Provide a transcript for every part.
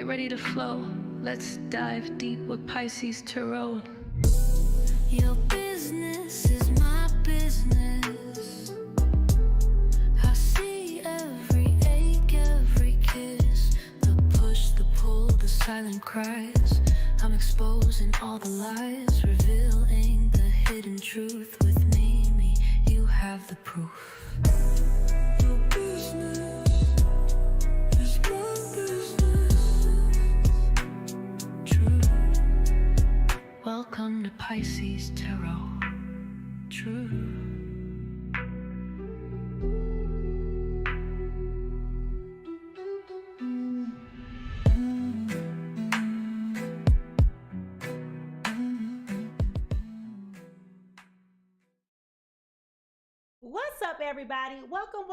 ready to flow. Let's dive deep with PiSeas Tarot. Your business is my business. I see every ache, every kiss, the push, the pull, the silent cries. I'm exposing all the lies, revealing the hidden truth. With me, you have the proof. Your business is my business. True. Welcome to PiSeas Tarot. True. What's up, everybody? Welcome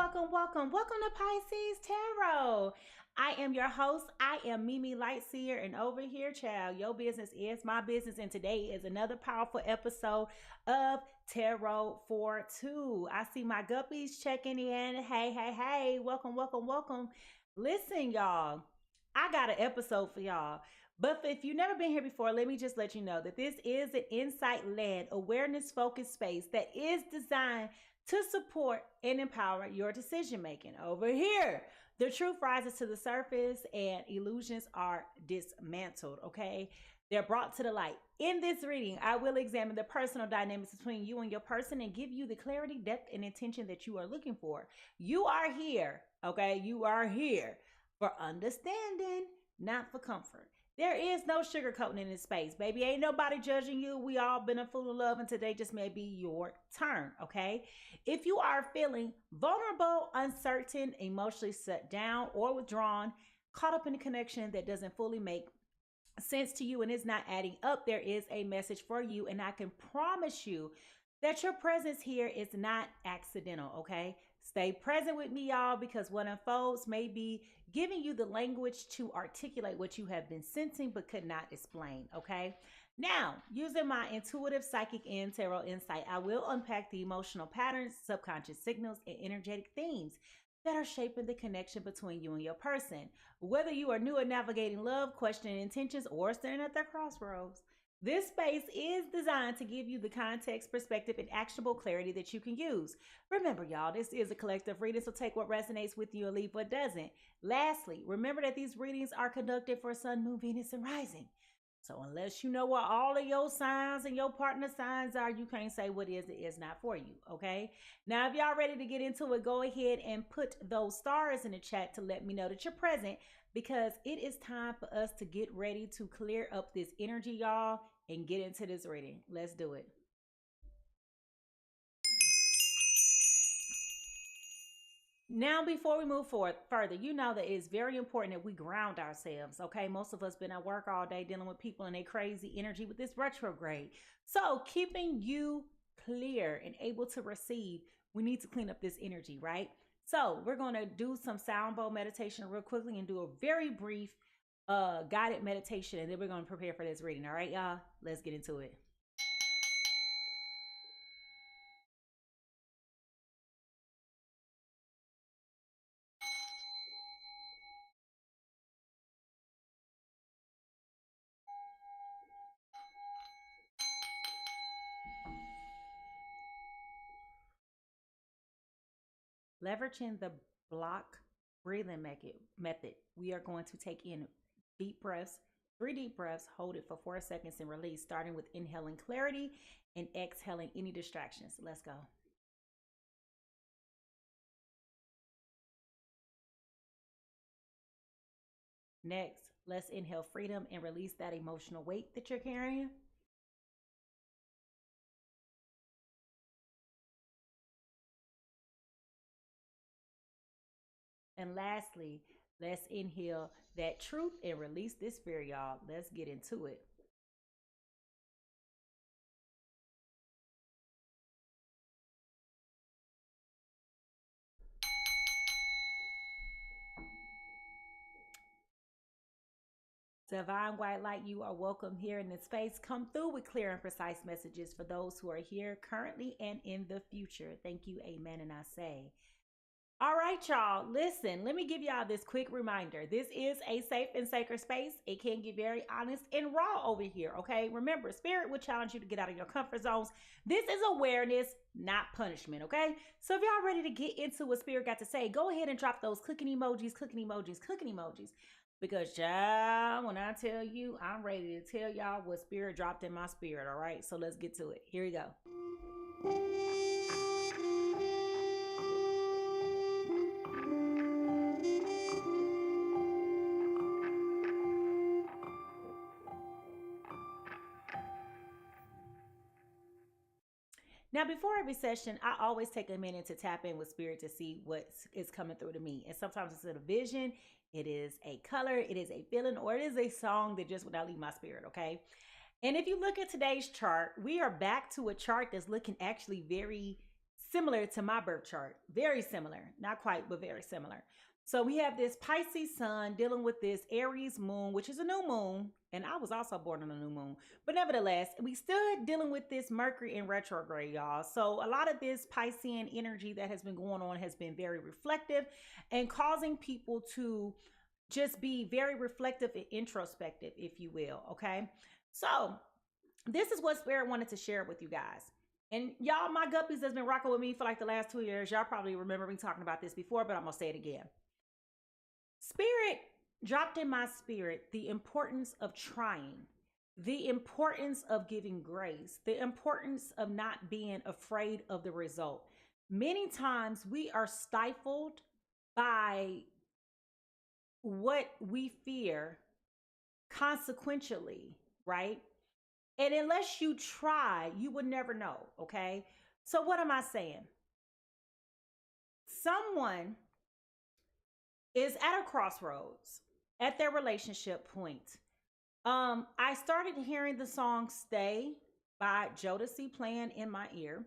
to PiSeas Tarot. I am your host. I am Mimi Lightseer, and over here, child, your business is my business, and today is another powerful episode of Tarot for Two. I see my guppies checking in. Hey, welcome. Listen, y'all, I got an episode for y'all. But if you've never been here before, let me just let you know that this is an insight-led, awareness-focused space that is designed to support and empower your decision making. Over here, the truth rises to the surface and illusions are dismantled, okay? They're brought to the light. In this reading, I will examine the personal dynamics between you and your person and give you the clarity, depth, and intention that you are looking for. You are here, okay? You are here for understanding, not for comfort. There is no sugarcoating in this space, baby. Ain't nobody judging you. We all been a fool of love, and today just may be your turn, okay? If you are feeling vulnerable, uncertain, emotionally shut down or withdrawn, caught up in a connection that doesn't fully make sense to you and is not adding up, there is a message for you, and I can promise you that your presence here is not accidental, okay? Stay present with me, y'all, because what unfolds may be giving you the language to articulate what you have been sensing but could not explain, okay? Now, using my intuitive, psychic, and tarot insight, I will unpack the emotional patterns, subconscious signals, and energetic themes that are shaping the connection between you and your person. Whether you are new at navigating love, questioning intentions, or standing at their crossroads, this space is designed to give you the context, perspective, and actionable clarity that you can use. Remember, y'all, this is a collective reading, so take what resonates with you and leave what doesn't. Lastly, remember that these readings are conducted for Sun, Moon, Venus, and Rising. So unless you know what all of your signs and your partner signs are, you can't say what is it is not for you, okay? Now, if y'all ready to get into it, go ahead and put those stars in the chat to let me know that you're present, because it is time for us to get ready to clear up this energy, y'all, and get into this reading. Let's do it. Now, before we move forward further, you know that it's very important that we ground ourselves, okay? Most of us been at work all day dealing with people and their crazy energy with this retrograde. So keeping you clear and able to receive, we need to clean up this energy, right? So we're going to do some sound bowl meditation real quickly and do a very brief guided meditation, and then we're going to prepare for this reading. All right, y'all, let's get into it. Leveraging the block breathing method, we are going to take in deep breaths, 3 deep breaths, hold it for 4 seconds and release, starting with inhaling clarity and exhaling any distractions. Let's go. Next, let's inhale freedom and release that emotional weight that you're carrying. And lastly, let's inhale that truth and release this fear, y'all. Let's get into it. Divine White Light, you are welcome here in this space. Come through with clear and precise messages for those who are here currently and in the future. Thank you, amen, and I say. All right, y'all. Listen, let me give y'all this quick reminder. This is a safe and sacred space. It can get very honest and raw over here, okay? Remember, Spirit will challenge you to get out of your comfort zones. This is awareness, not punishment, okay? So if y'all ready to get into what Spirit got to say, go ahead and drop those cooking emojis, because, y'all, when I tell you, I'm ready to tell y'all what Spirit dropped in my spirit, all right? So let's get to it. Here we go. Now, before every session, I always take a minute to tap in with Spirit to see what is coming through to me. And sometimes it's a vision, it is a color, it is a feeling, or it is a song that just would not leave my spirit, okay? And if you look at today's chart, we are back to a chart that's looking actually very similar to my birth chart. Very similar. Not quite, but very similar. So we have this Pisces sun dealing with this Aries moon, which is a new moon. And I was also born on a new moon. But nevertheless, we still dealing with this Mercury in retrograde, y'all. So a lot of this Piscean energy that has been going on has been very reflective and causing people to just be very reflective and introspective, if you will, okay? So this is what Spirit wanted to share with you guys. And y'all, my guppies that's been rocking with me for like the last 2 years, y'all probably remember me talking about this before, but I'm gonna say it again. Spirit dropped in my spirit the importance of trying, the importance of giving grace, the importance of not being afraid of the result. Many times we are stifled by what we fear consequentially, right? And unless you try, you would never know, okay? So what am I saying? Someone is at a crossroads at their relationship point. I started hearing the song Stay by Jodeci playing in my ear.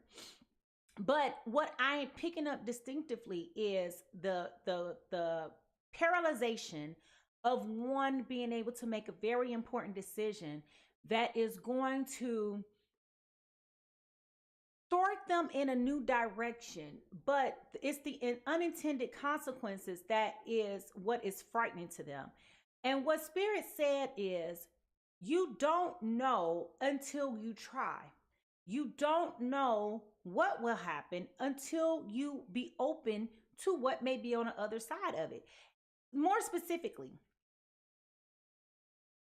But what I'm picking up distinctively is the paralyzation of one being able to make a very important decision that is going to thwart them in a new direction, but it's the unintended consequences that is what is frightening to them. And what Spirit said is, you don't know until you try. You don't know what will happen until you be open to what may be on the other side of it. More specifically,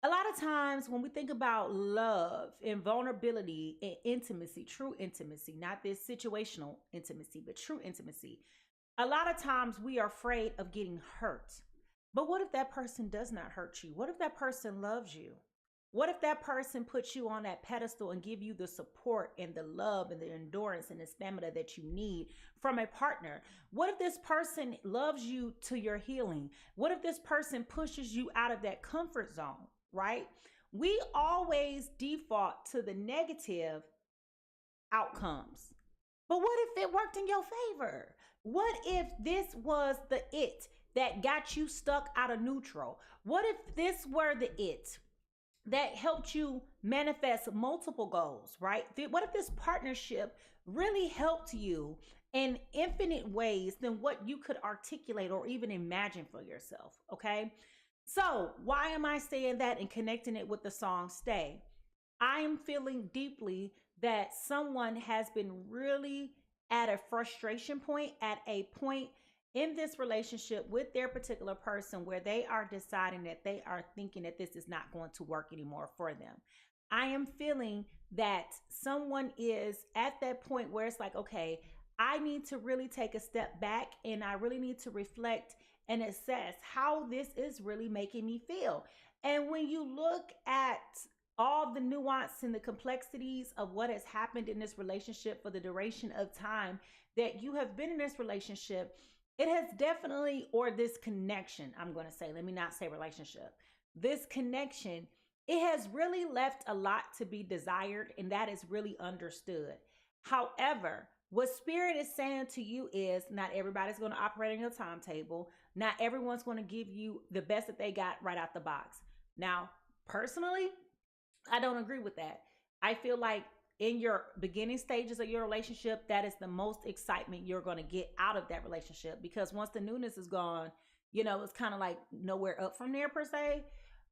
a lot of times when we think about love and vulnerability and intimacy, true intimacy, not this situational intimacy, but true intimacy, a lot of times we are afraid of getting hurt. But what if that person does not hurt you? What if that person loves you? What if that person puts you on that pedestal and give you the support and the love and the endurance and the stamina that you need from a partner? What if this person loves you to your healing? What if this person pushes you out of that comfort zone? Right? We always default to the negative outcomes. But what if it worked in your favor? What if this was the it that got you stuck out of neutral? What if this were the it that helped you manifest multiple goals, right? What if this partnership really helped you in infinite ways than what you could articulate or even imagine for yourself, okay? So why am I saying that and connecting it with the song Stay? I am feeling deeply that someone has been really at a frustration point, at a point in this relationship with their particular person where they are deciding that they are thinking that this is not going to work anymore for them. I am feeling that someone is at that point where it's like, okay, I need to really take a step back and I really need to reflect and assess how this is really making me feel. And when you look at all the nuance and the complexities of what has happened in this relationship for the duration of time that you have been in this relationship, it has definitely, or this connection, I'm going to say, let me not say relationship, this connection, it has really left a lot to be desired, and that is really understood. However, what Spirit is saying to you is not everybody's going to operate on your timetable. Not everyone's going to give you the best that they got right out the box. Now, personally, I don't agree with that. I feel like in your beginning stages of your relationship, that is the most excitement you're going to get out of that relationship, because once the newness is gone, you know, it's kind of like nowhere up from there per se.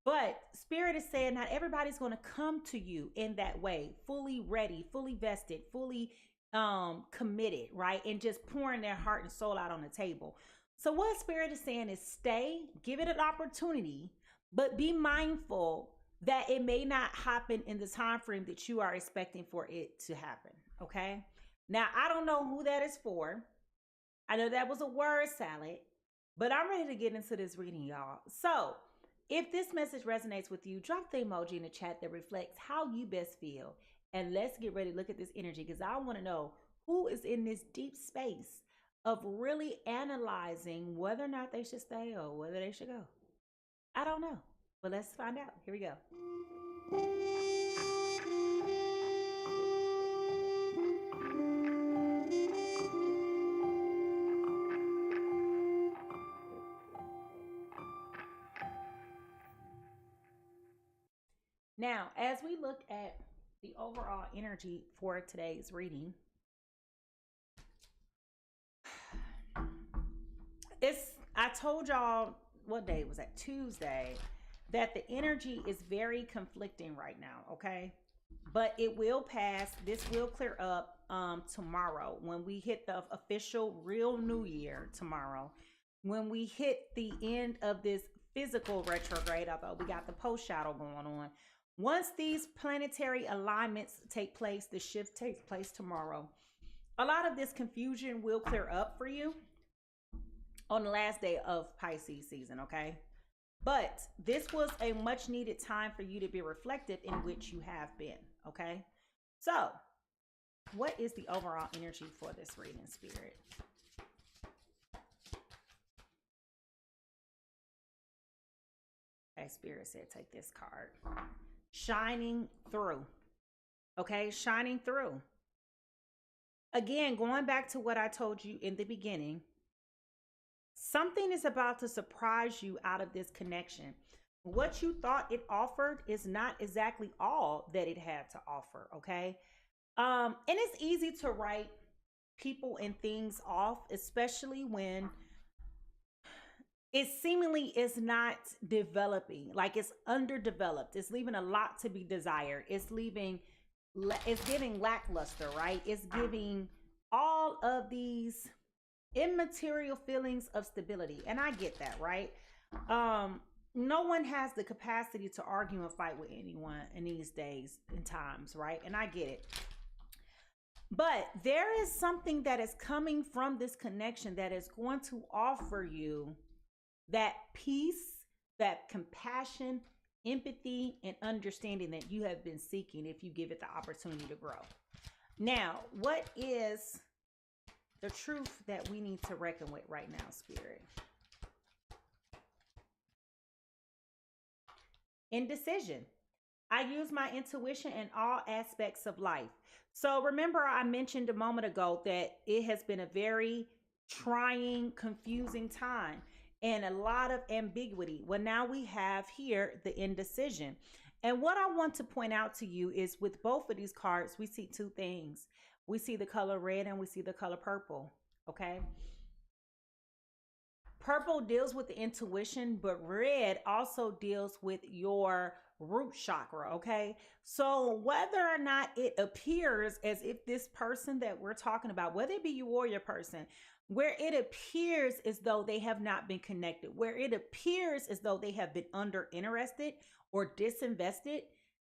But Spirit is saying not everybody's going to come to you in that way, fully ready, fully vested, fully committed, right? And just pouring their heart and soul out on the table. So what Spirit is saying is stay, give it an opportunity, but be mindful that it may not happen in the time frame that you are expecting for it to happen. Okay. Now, I don't know who that is for. I know that was a word salad, but I'm ready to get into this reading, y'all. So if this message resonates with you, drop the emoji in the chat that reflects how you best feel. And let's get ready to look at this energy, because I want to know who is in this deep space of really analyzing whether or not they should stay or whether they should go. I don't know, but let's find out. Here we go. Now, as we look at the overall energy for today's reading, I told y'all, what day was that? Tuesday, that the energy is very conflicting right now, okay? But it will pass. This will clear up tomorrow when we hit the official real new year tomorrow. When we hit the end of this physical retrograde, although we got the post shadow going on. Once these planetary alignments take place, the shift takes place tomorrow. A lot of this confusion will clear up for you on the last day of Pisces season, okay? But this was a much needed time for you to be reflective, in which you have been, okay? So, what is the overall energy for this reading, Spirit? Okay, Spirit said take this card. Shining through. Okay, shining through. Again, going back to what I told you in the beginning, something is about to surprise you out of this connection. What you thought it offered is not exactly all that it had to offer, okay? And it's easy to write people and things off, especially when it seemingly is not developing, like it's underdeveloped. It's leaving a lot to be desired. It's giving lackluster, right? It's giving all of these immaterial feelings of stability. And I get that, right? No one has the capacity to argue and fight with anyone in these days and times, right? And I get it. But there is something that is coming from this connection that is going to offer you that peace, that compassion, empathy, and understanding that you have been seeking if you give it the opportunity to grow. Now, what is the truth that we need to reckon with right now, Spirit? Indecision. I use my intuition in all aspects of life. So remember, I mentioned a moment ago that it has been a very trying, confusing time and a lot of ambiguity. Well, now we have here the indecision. And what I want to point out to you is with both of these cards, we see two things. We see the color red and we see the color purple, okay? Purple deals with the intuition, but red also deals with your root chakra, okay? So whether or not it appears as if this person that we're talking about, whether it be you or your person, where it appears as though they have not been connected, where it appears as though they have been under interested or disinvested,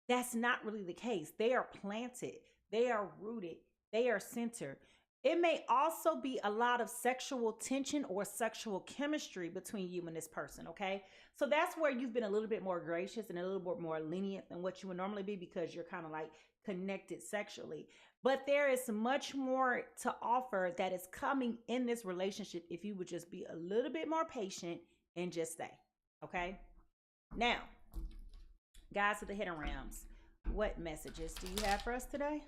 that's not really the case. They are planted, they are rooted, they are centered. It may also be a lot of sexual tension or sexual chemistry between you and this person, okay? So that's where you've been a little bit more gracious and a little bit more lenient than what you would normally be, because you're kind of like connected sexually. But there is much more to offer that is coming in this relationship if you would just be a little bit more patient and just stay, okay? Now, guys of the hidden realms, what messages do you have for us today?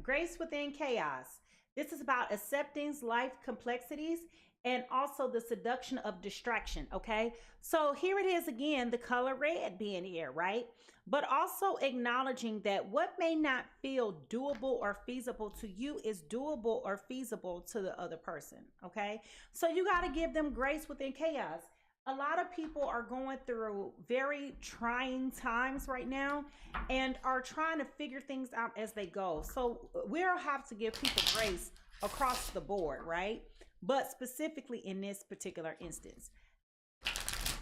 Grace within chaos. This is about accepting life complexities and also the seduction of distraction. Okay. So here it is again, the color red being here, right? But also acknowledging that what may not feel doable or feasible to you is doable or feasible to the other person. Okay. So you got to give them grace within chaos. A lot of people are going through very trying times right now and are trying to figure things out as they go. So we'll have to give people grace across the board, right? But specifically in this particular instance.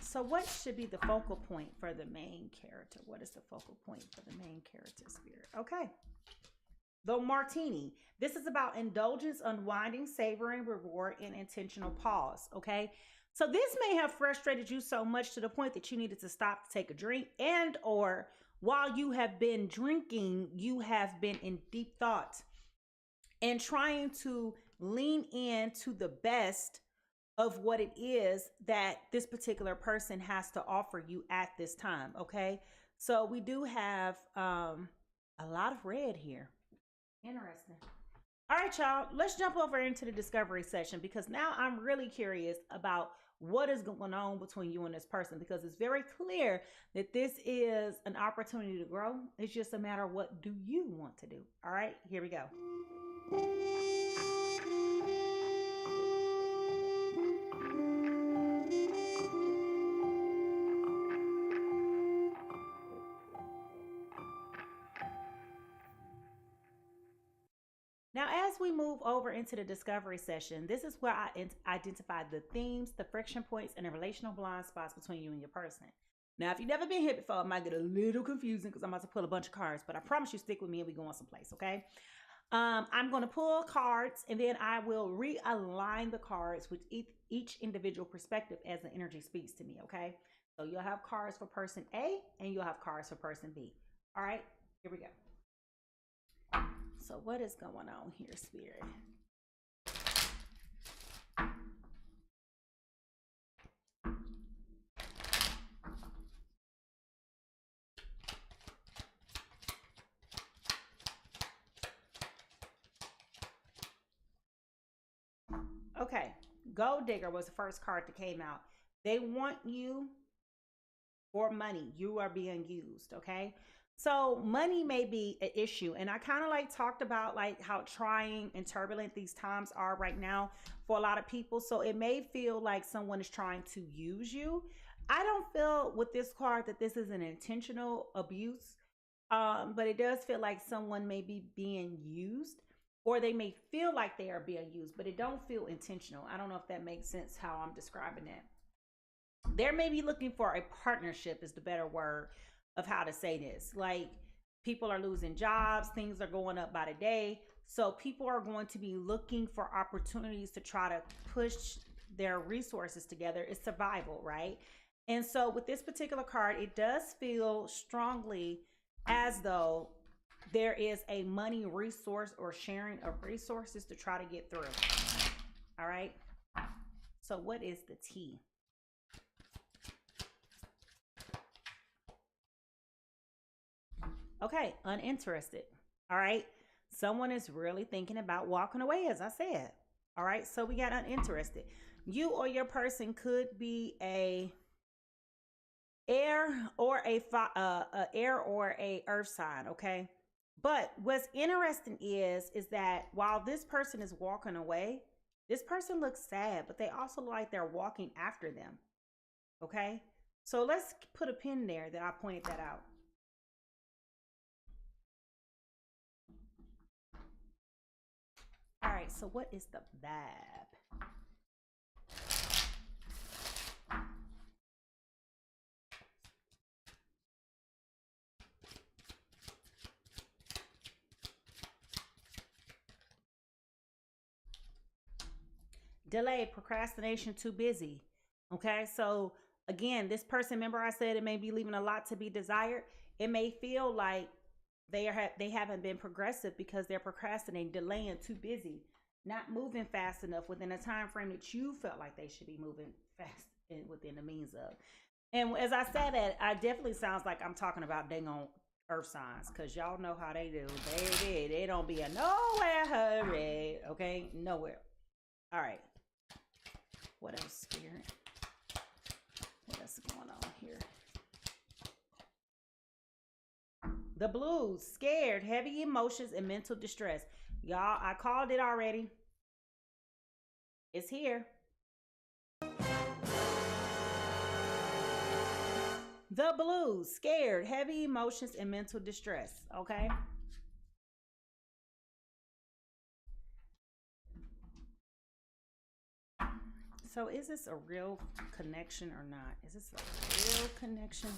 So what should be the focal point for the main character? What is the focal point for the main character, Spirit? Okay. The martini. This is about indulgence, unwinding, savoring, reward, and intentional pause. Okay. So this may have frustrated you so much to the point that you needed to stop to take a drink, and or while you have been drinking, you have been in deep thought and trying to lean into the best of what it is that this particular person has to offer you at this time. Okay. So we do have a lot of red here. Interesting. All right, y'all, let's jump over into the discovery session because now I'm really curious about what is going on between you and this person, because it's very clear that this is an opportunity to grow. It's just a matter of what do you want to do. All right, here we go. Now, as we move over into the discovery session, this is where I identify the themes, the friction points, and the relational blind spots between you and your person. Now, if you've never been here before, it might get a little confusing because I'm about to pull a bunch of cards, but I promise you stick with me and we're going someplace, okay? I'm going to pull cards and then I will realign the cards with each individual perspective as the energy speaks to me, okay? So you'll have cards for person A and you'll have cards for person B. All right, here we go. So what is going on here, Spirit? Okay, Gold Digger was the first card that came out. They want you for money. You are being used, okay? So money may be an issue. And I kind of like talked about like how trying and turbulent these times are right now for a lot of people. So it may feel like someone is trying to use you. I don't feel with this card that this is an intentional abuse, but it does feel like someone may be being used, or they may feel like they are being used, but it don't feel intentional. I don't know if that makes sense how I'm describing that. They may be looking for a partnership is the better word of how to say this. Like people are losing jobs, things are going up by the day. So people are going to be looking for opportunities to try to push their resources together. It's survival, right? And so with this particular card, it does feel strongly as though there is a money resource or sharing of resources to try to get through. All right. So what is the T? Okay, uninterested. All right. Someone is really thinking about walking away, as I said. All right. So we got uninterested. You or your person could be a air or a earth sign. Okay. But what's interesting is that while this person is walking away, this person looks sad, but they also look like they're walking after them. Okay. So let's put a pin there that I pointed that out. All right, so what is the vibe? Delay, procrastination, too busy. Okay, so again, this person, remember I said it may be leaving a lot to be desired. It may feel like they haven't been progressive because they're procrastinating, delaying, too busy, not moving fast enough within a time frame that you felt like they should be moving fast and within the means of. And as I said that, I definitely sounds like I'm talking about dang on earth signs, because y'all know how they do. Baby, they don't be in nowhere hurry. Okay? Nowhere. All right. What else, Spirit? What else is going on here? The blues, scared, heavy emotions, and mental distress. Y'all, I called it already. It's here. The blues, scared, heavy emotions, and mental distress. Okay? So is this a real connection or not? Is this a real connection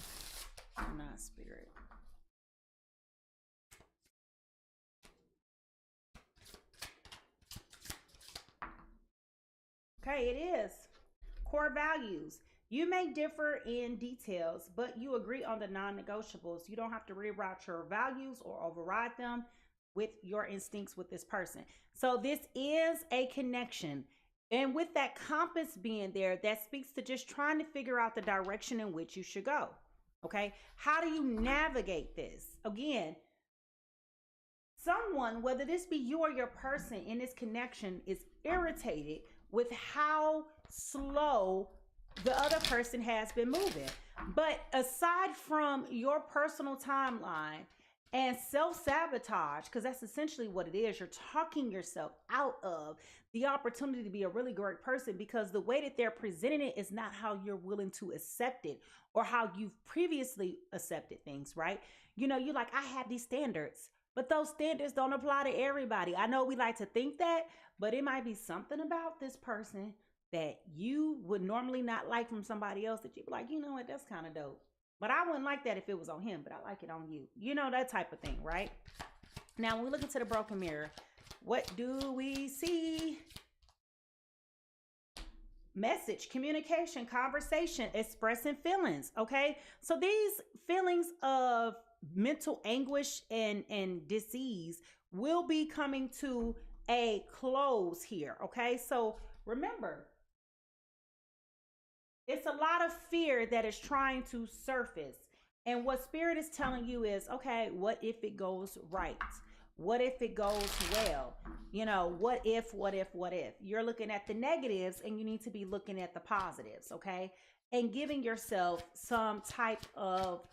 or not, Spirit? Okay, it is. Core values. You may differ in details, but you agree on the non-negotiables. You don't have to reroute your values or override them with your instincts with this person. So this is a connection. And with that compass being there, that speaks to just trying to figure out the direction in which you should go. Okay? How do you navigate this? Again, someone, whether this be you or your person in this connection, is irritated with how slow the other person has been moving. But aside from your personal timeline and self-sabotage, because that's essentially what it is, you're talking yourself out of the opportunity to be a really great person, because the way that they're presenting it is not how you're willing to accept it or how you've previously accepted things, right? You know, you're like, I have these standards, but those standards don't apply to everybody. I know we like to think that, but it might be something about this person that you would normally not like from somebody else that you'd be like, you know what, that's kind of dope. But I wouldn't like that if it was on him, but I like it on you. You know, that type of thing, right? Now, when we look into the broken mirror, what do we see? Message, communication, conversation, expressing feelings, okay? So these feelings of mental anguish and disease will be coming to a close here, okay? So remember, it's a lot of fear that is trying to surface. And what Spirit is telling you is, okay, what if it goes right? What if it goes well? You know, what if? You're looking at the negatives and you need to be looking at the positives, okay? And giving yourself some type of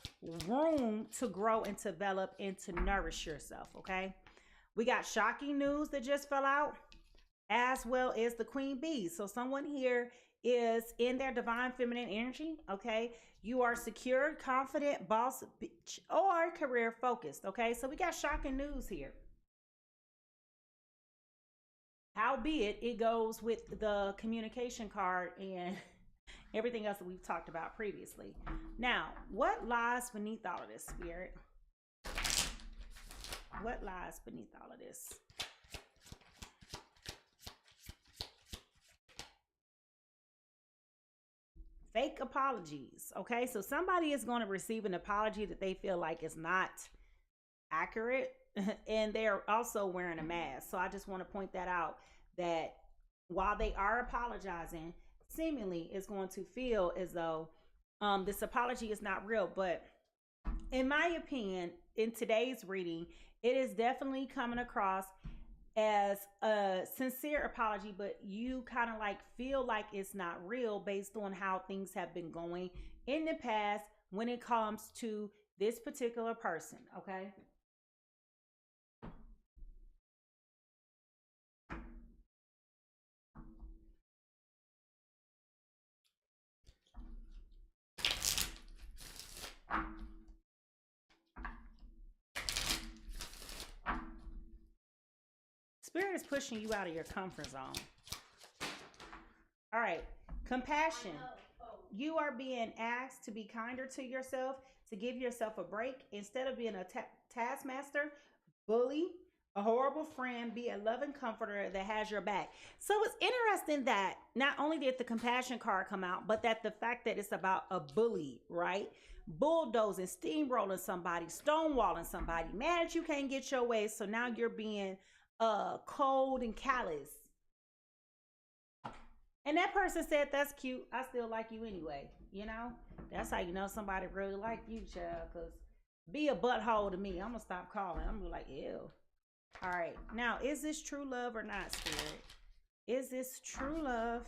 room to grow and develop and to nourish yourself, okay? We got shocking news that just fell out, as well as the Queen Bee. So someone here is in their divine feminine energy, okay? You are secure, confident, boss, bitch, or career focused, okay? So we got shocking news here. Howbeit, it goes with the communication card and everything else that we've talked about previously. Now, what lies beneath all of this, Spirit? What lies beneath all of this? Fake apologies, okay? So somebody is going to receive an apology that they feel like is not accurate, and they're also wearing a mask. So I just want to point that out, that while they are apologizing, seemingly it's going to feel as though this apology is not real. But in my opinion, in today's reading, it is definitely coming across as a sincere apology, but you kind of like feel like it's not real based on how things have been going in the past when it comes to this particular person, okay? Spirit is pushing you out of your comfort zone. All right. Compassion. You are being asked to be kinder to yourself, to give yourself a break. Instead of being a taskmaster, bully, a horrible friend, be a loving comforter that has your back. So it's interesting that not only did the compassion card come out, but that the fact that it's about a bully, right? Bulldozing, steamrolling somebody, stonewalling somebody, mad that you can't get your way. So now you're being cold and callous. And that person said, that's cute. I still like you anyway. You know, that's how you know somebody really like you, child. Because be a butthole to me. I'm gonna stop calling. I'm gonna be like, ew. All right, now, is this true love or not, Spirit? Is this true love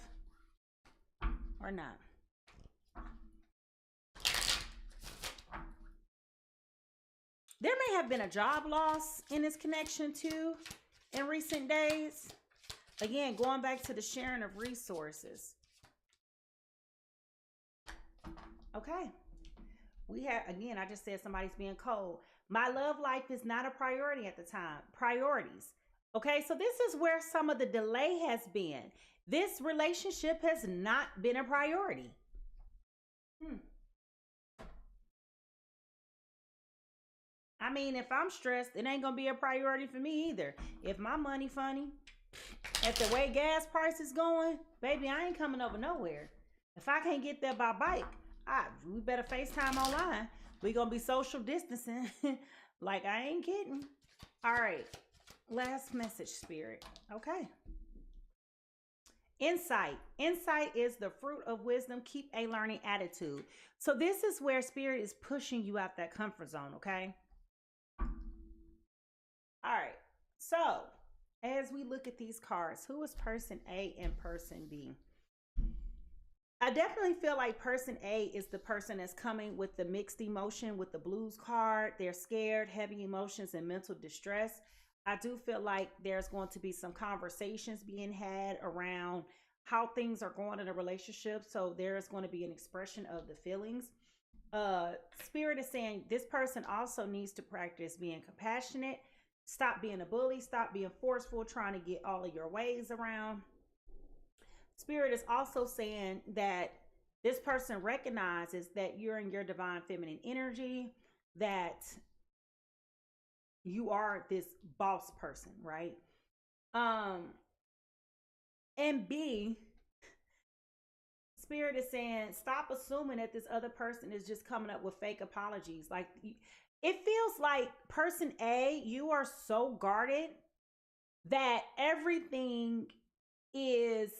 or not? There may have been a job loss in this connection too in recent days. Again, going back to the sharing of resources. Okay. We have, again, I just said somebody's being cold. My love life is not a priority at the time. Priorities. Okay, so this is where some of the delay has been. This relationship has not been a priority. I mean, if I'm stressed, it ain't gonna be a priority for me either. If my money funny, at the way gas prices going, baby, I ain't coming over nowhere. If I can't get there by bike, we better FaceTime online. We gonna be social distancing. Like, I ain't kidding. All right, last message, Spirit. Okay. Insight. Insight is the fruit of wisdom. Keep a learning attitude. So this is where Spirit is pushing you out that comfort zone, okay? All right, so as we look at these cards, who is person A and person B? I definitely feel like person A is the person that's coming with the mixed emotion with the blues card. They're scared, heavy emotions, and mental distress. I do feel like there's going to be some conversations being had around how things are going in a relationship. So there's going to be an expression of the feelings. Spirit is saying this person also needs to practice being compassionate. Stop being a bully. Stop being forceful, trying to get all of your ways around. Spirit is also saying that this person recognizes that you're in your divine feminine energy, that you are this boss person, right? And B, Spirit is saying, stop assuming that this other person is just coming up with fake apologies. Like, it feels like person A, you are so guarded that everything is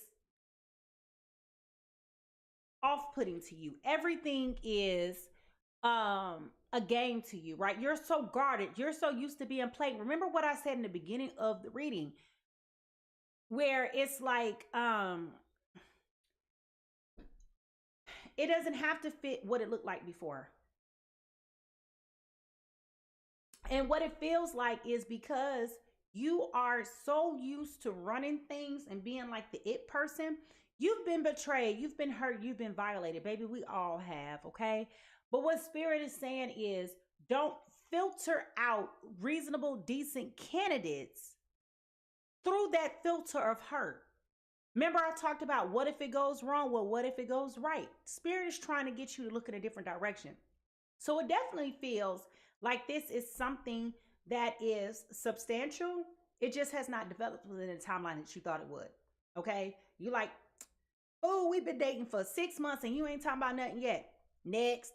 off-putting to you. Everything is a game to you, right? You're so guarded. You're so used to being played. Remember what I said in the beginning of the reading, where it's like it doesn't have to fit what it looked like before. And what it feels like is because you are so used to running things and being like the it person, you've been betrayed, you've been hurt, you've been violated. Baby, we all have, okay? But what Spirit is saying is, don't filter out reasonable, decent candidates through that filter of hurt. Remember, I talked about what if it goes wrong? Well, what if it goes right? Spirit is trying to get you to look in a different direction. So it definitely feels like this is something that is substantial. It just has not developed within the timeline that you thought it would. Okay? You like, oh, we've been dating for 6 months and you ain't talking about nothing yet. Next.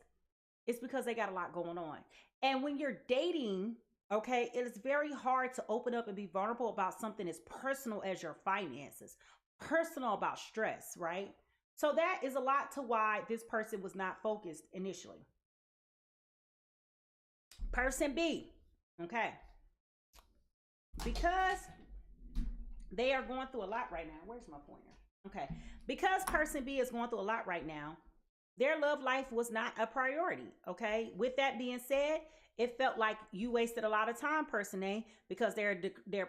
It's because they got a lot going on. And when you're dating, okay, it is very hard to open up and be vulnerable about something as personal as your finances, personal about stress, right? So that is a lot to why this person was not focused initially. Person B, okay, because they are going through a lot right now. Where's my pointer? Okay, because person B is going through a lot right now, their love life was not a priority, okay? With that being said, it felt like you wasted a lot of time, person A, because they're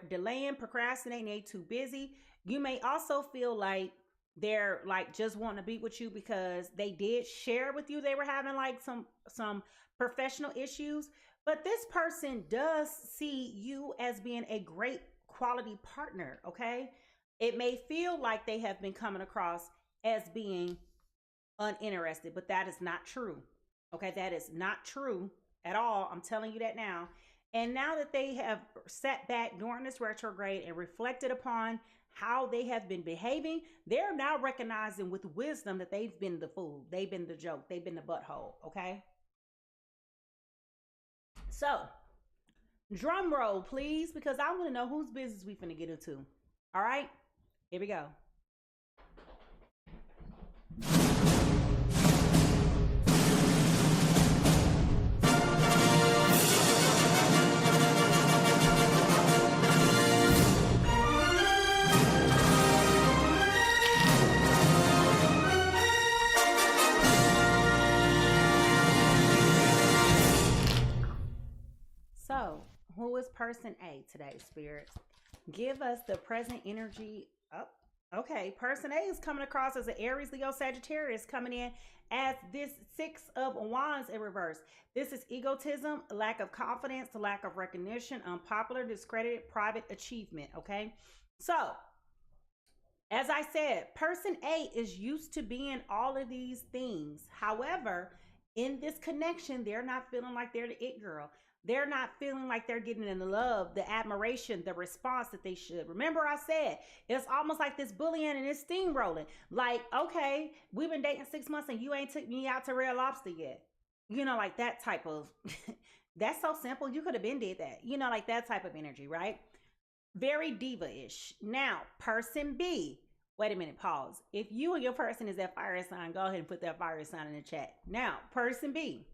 delaying, procrastinating, they're too busy. You may also feel like they're like just wanting to be with you because they did share with you they were having like some professional issues. But this person does see you as being a great quality partner, okay? It may feel like they have been coming across as being uninterested, but that is not true, okay? That is not true at all. I'm telling you that now. And now that they have sat back during this retrograde and reflected upon how they have been behaving, they're now recognizing with wisdom that they've been the fool. They've been the joke. They've been the butthole, okay? So, drum roll, please, because I want to know whose business we finna get into. All right, here we go. person A today, spirits? Give us the present energy. Oh, okay. Person A is coming across as an Aries, Leo, Sagittarius, coming in as this Six of Wands in reverse. This is egotism, lack of confidence, lack of recognition, unpopular, discredited, private achievement. Okay. So, as I said, person A is used to being all of these things. However, in this connection, they're not feeling like they're the it girl. They're not feeling like they're getting in the love, the admiration, the response that they should. Remember, I said it's almost like this bullying and this steamrolling. Like, okay, we've been dating 6 months and you ain't took me out to Red Lobster yet. You know, like that type of. That's so simple. You could have been did that. You know, like that type of energy, right? Very diva-ish. Now, person B. Wait a minute, pause. If you and your person is that fire sign, go ahead and put that fire sign in the chat. Now, person B.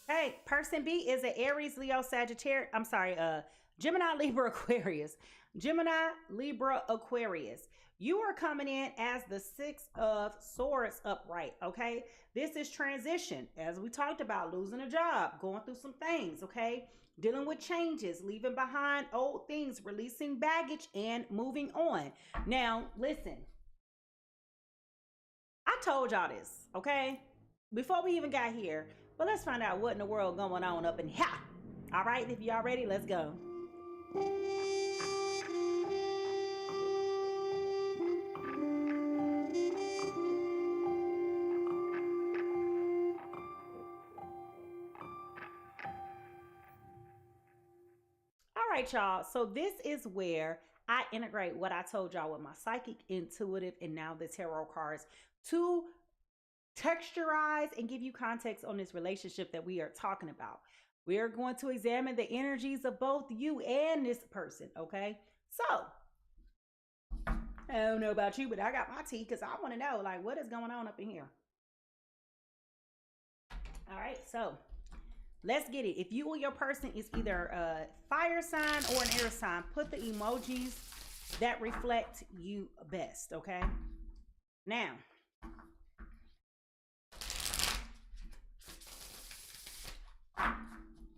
Hey, person B is an Aries, Leo, Sagittarius. I'm sorry, Gemini, Libra, Aquarius. Gemini, Libra, Aquarius. You are coming in as the Six of Swords upright, okay? This is transition, as we talked about, losing a job, going through some things, okay? Dealing with changes, leaving behind old things, releasing baggage, and moving on. Now, listen. I told y'all this, okay? Before we even got here. But let's find out what in the world going on up in here. All right, if y'all ready, let's go. All right, y'all. So this is where I integrate what I told y'all with my psychic, intuitive, and now the tarot cards to texturize and give you context on this relationship that we are talking about. We are going to examine the energies of both you and this person, okay? So, I don't know about you, but I got my tea because I want to know, like, what is going on up in here? All right, so let's get it. If you or your person is either a fire sign or an air sign, put the emojis that reflect you best, okay? Now,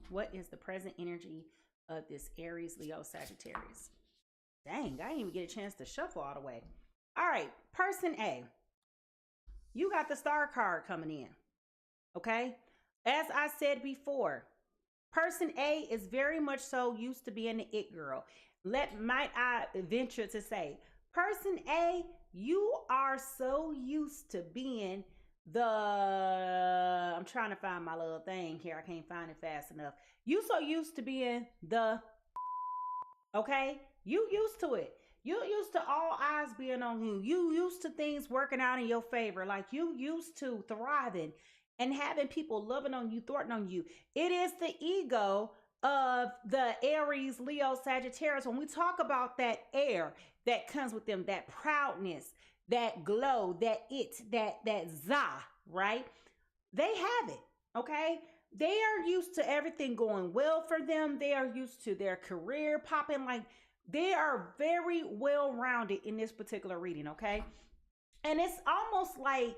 what is the present energy of this Aries, Leo, Sagittarius? Dang, I didn't even get a chance to shuffle all the way. All right, person A. You got the star card coming in, okay? As I said before, person A is very much so used to being the it girl. Might I venture to say, person A, you are so used to being I'm trying to find my little thing here. I can't find it fast enough. You so used to being okay? You used to it. You used to all eyes being on you. You used to things working out in your favor. Like you used to thriving and having people loving on you, thwarting on you. It is the ego of the Aries, Leo, Sagittarius. When we talk about that air that comes with them, that proudness, that glow, that za, right? They have it, okay? They are used to everything going well for them. They are used to their career popping. Like they are very well-rounded in this particular reading, okay? And it's almost like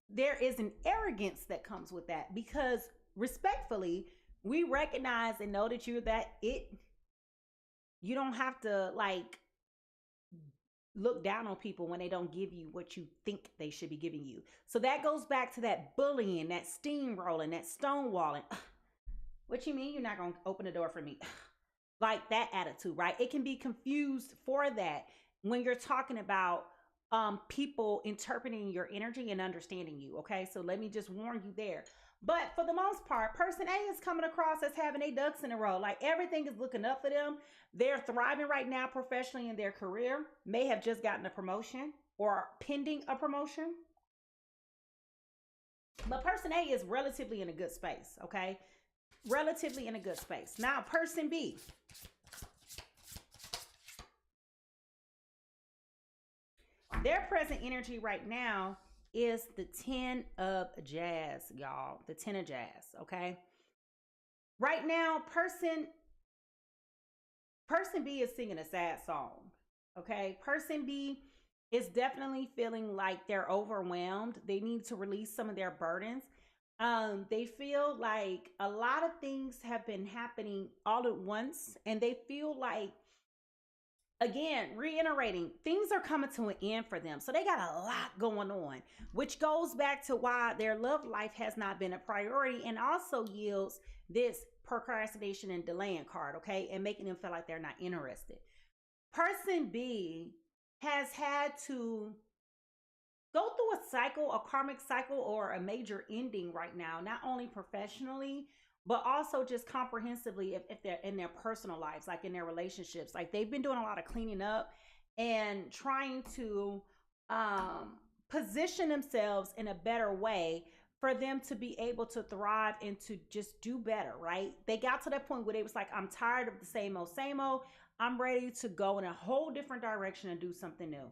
there is an arrogance that comes with that because respectfully, we recognize and know that you're that it. You don't have to like look down on people when they don't give you what you think they should be giving you. So that goes back to that bullying, that steamrolling, that stonewalling. What you mean you're not going to open the door for me? Like that attitude, right? It can be confused for that when you're talking about people interpreting your energy and understanding you, okay? So let me just warn you there. But for the most part, person A is coming across as having their ducks in a row. Like everything is looking up for them. They're thriving right now professionally in their career. May have just gotten a promotion or pending a promotion. But person A is relatively in a good space, okay? Relatively in a good space. Now, person B. Their present energy right now is the 10 of Jazz, y'all. The 10 of Jazz, okay? Right now, person B is singing a sad song, okay? Person B is definitely feeling like they're overwhelmed. They need to release some of their burdens. They feel like a lot of things have been happening all at once, and they feel like, again, reiterating, things are coming to an end for them. So they got a lot going on, which goes back to why their love life has not been a priority, and also yields this procrastination and delaying card, okay? And making them feel like they're not interested. Person B has had to go through a cycle, a karmic cycle, or a major ending right now, not only professionally, but also just comprehensively if they're in their personal lives, like in their relationships. Like they've been doing a lot of cleaning up and trying to position themselves in a better way for them to be able to thrive and to just do better, right? They got to that point where they was like, I'm tired of the same old, same old. I'm ready to go in a whole different direction and do something new.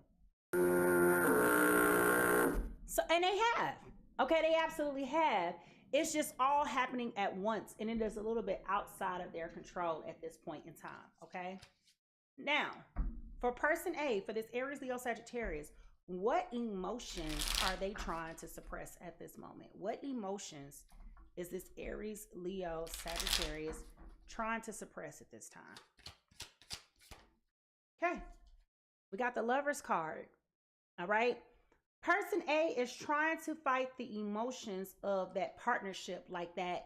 So, and they have, okay, they absolutely have. It's just all happening at once, and it is a little bit outside of their control at this point in time, okay? Now, for person A, for this Aries, Leo, Sagittarius, what emotions are they trying to suppress at this moment? What emotions is this Aries, Leo, Sagittarius trying to suppress at this time? Okay, we got the Lover's card, all right? Person A is trying to fight the emotions of that partnership, like that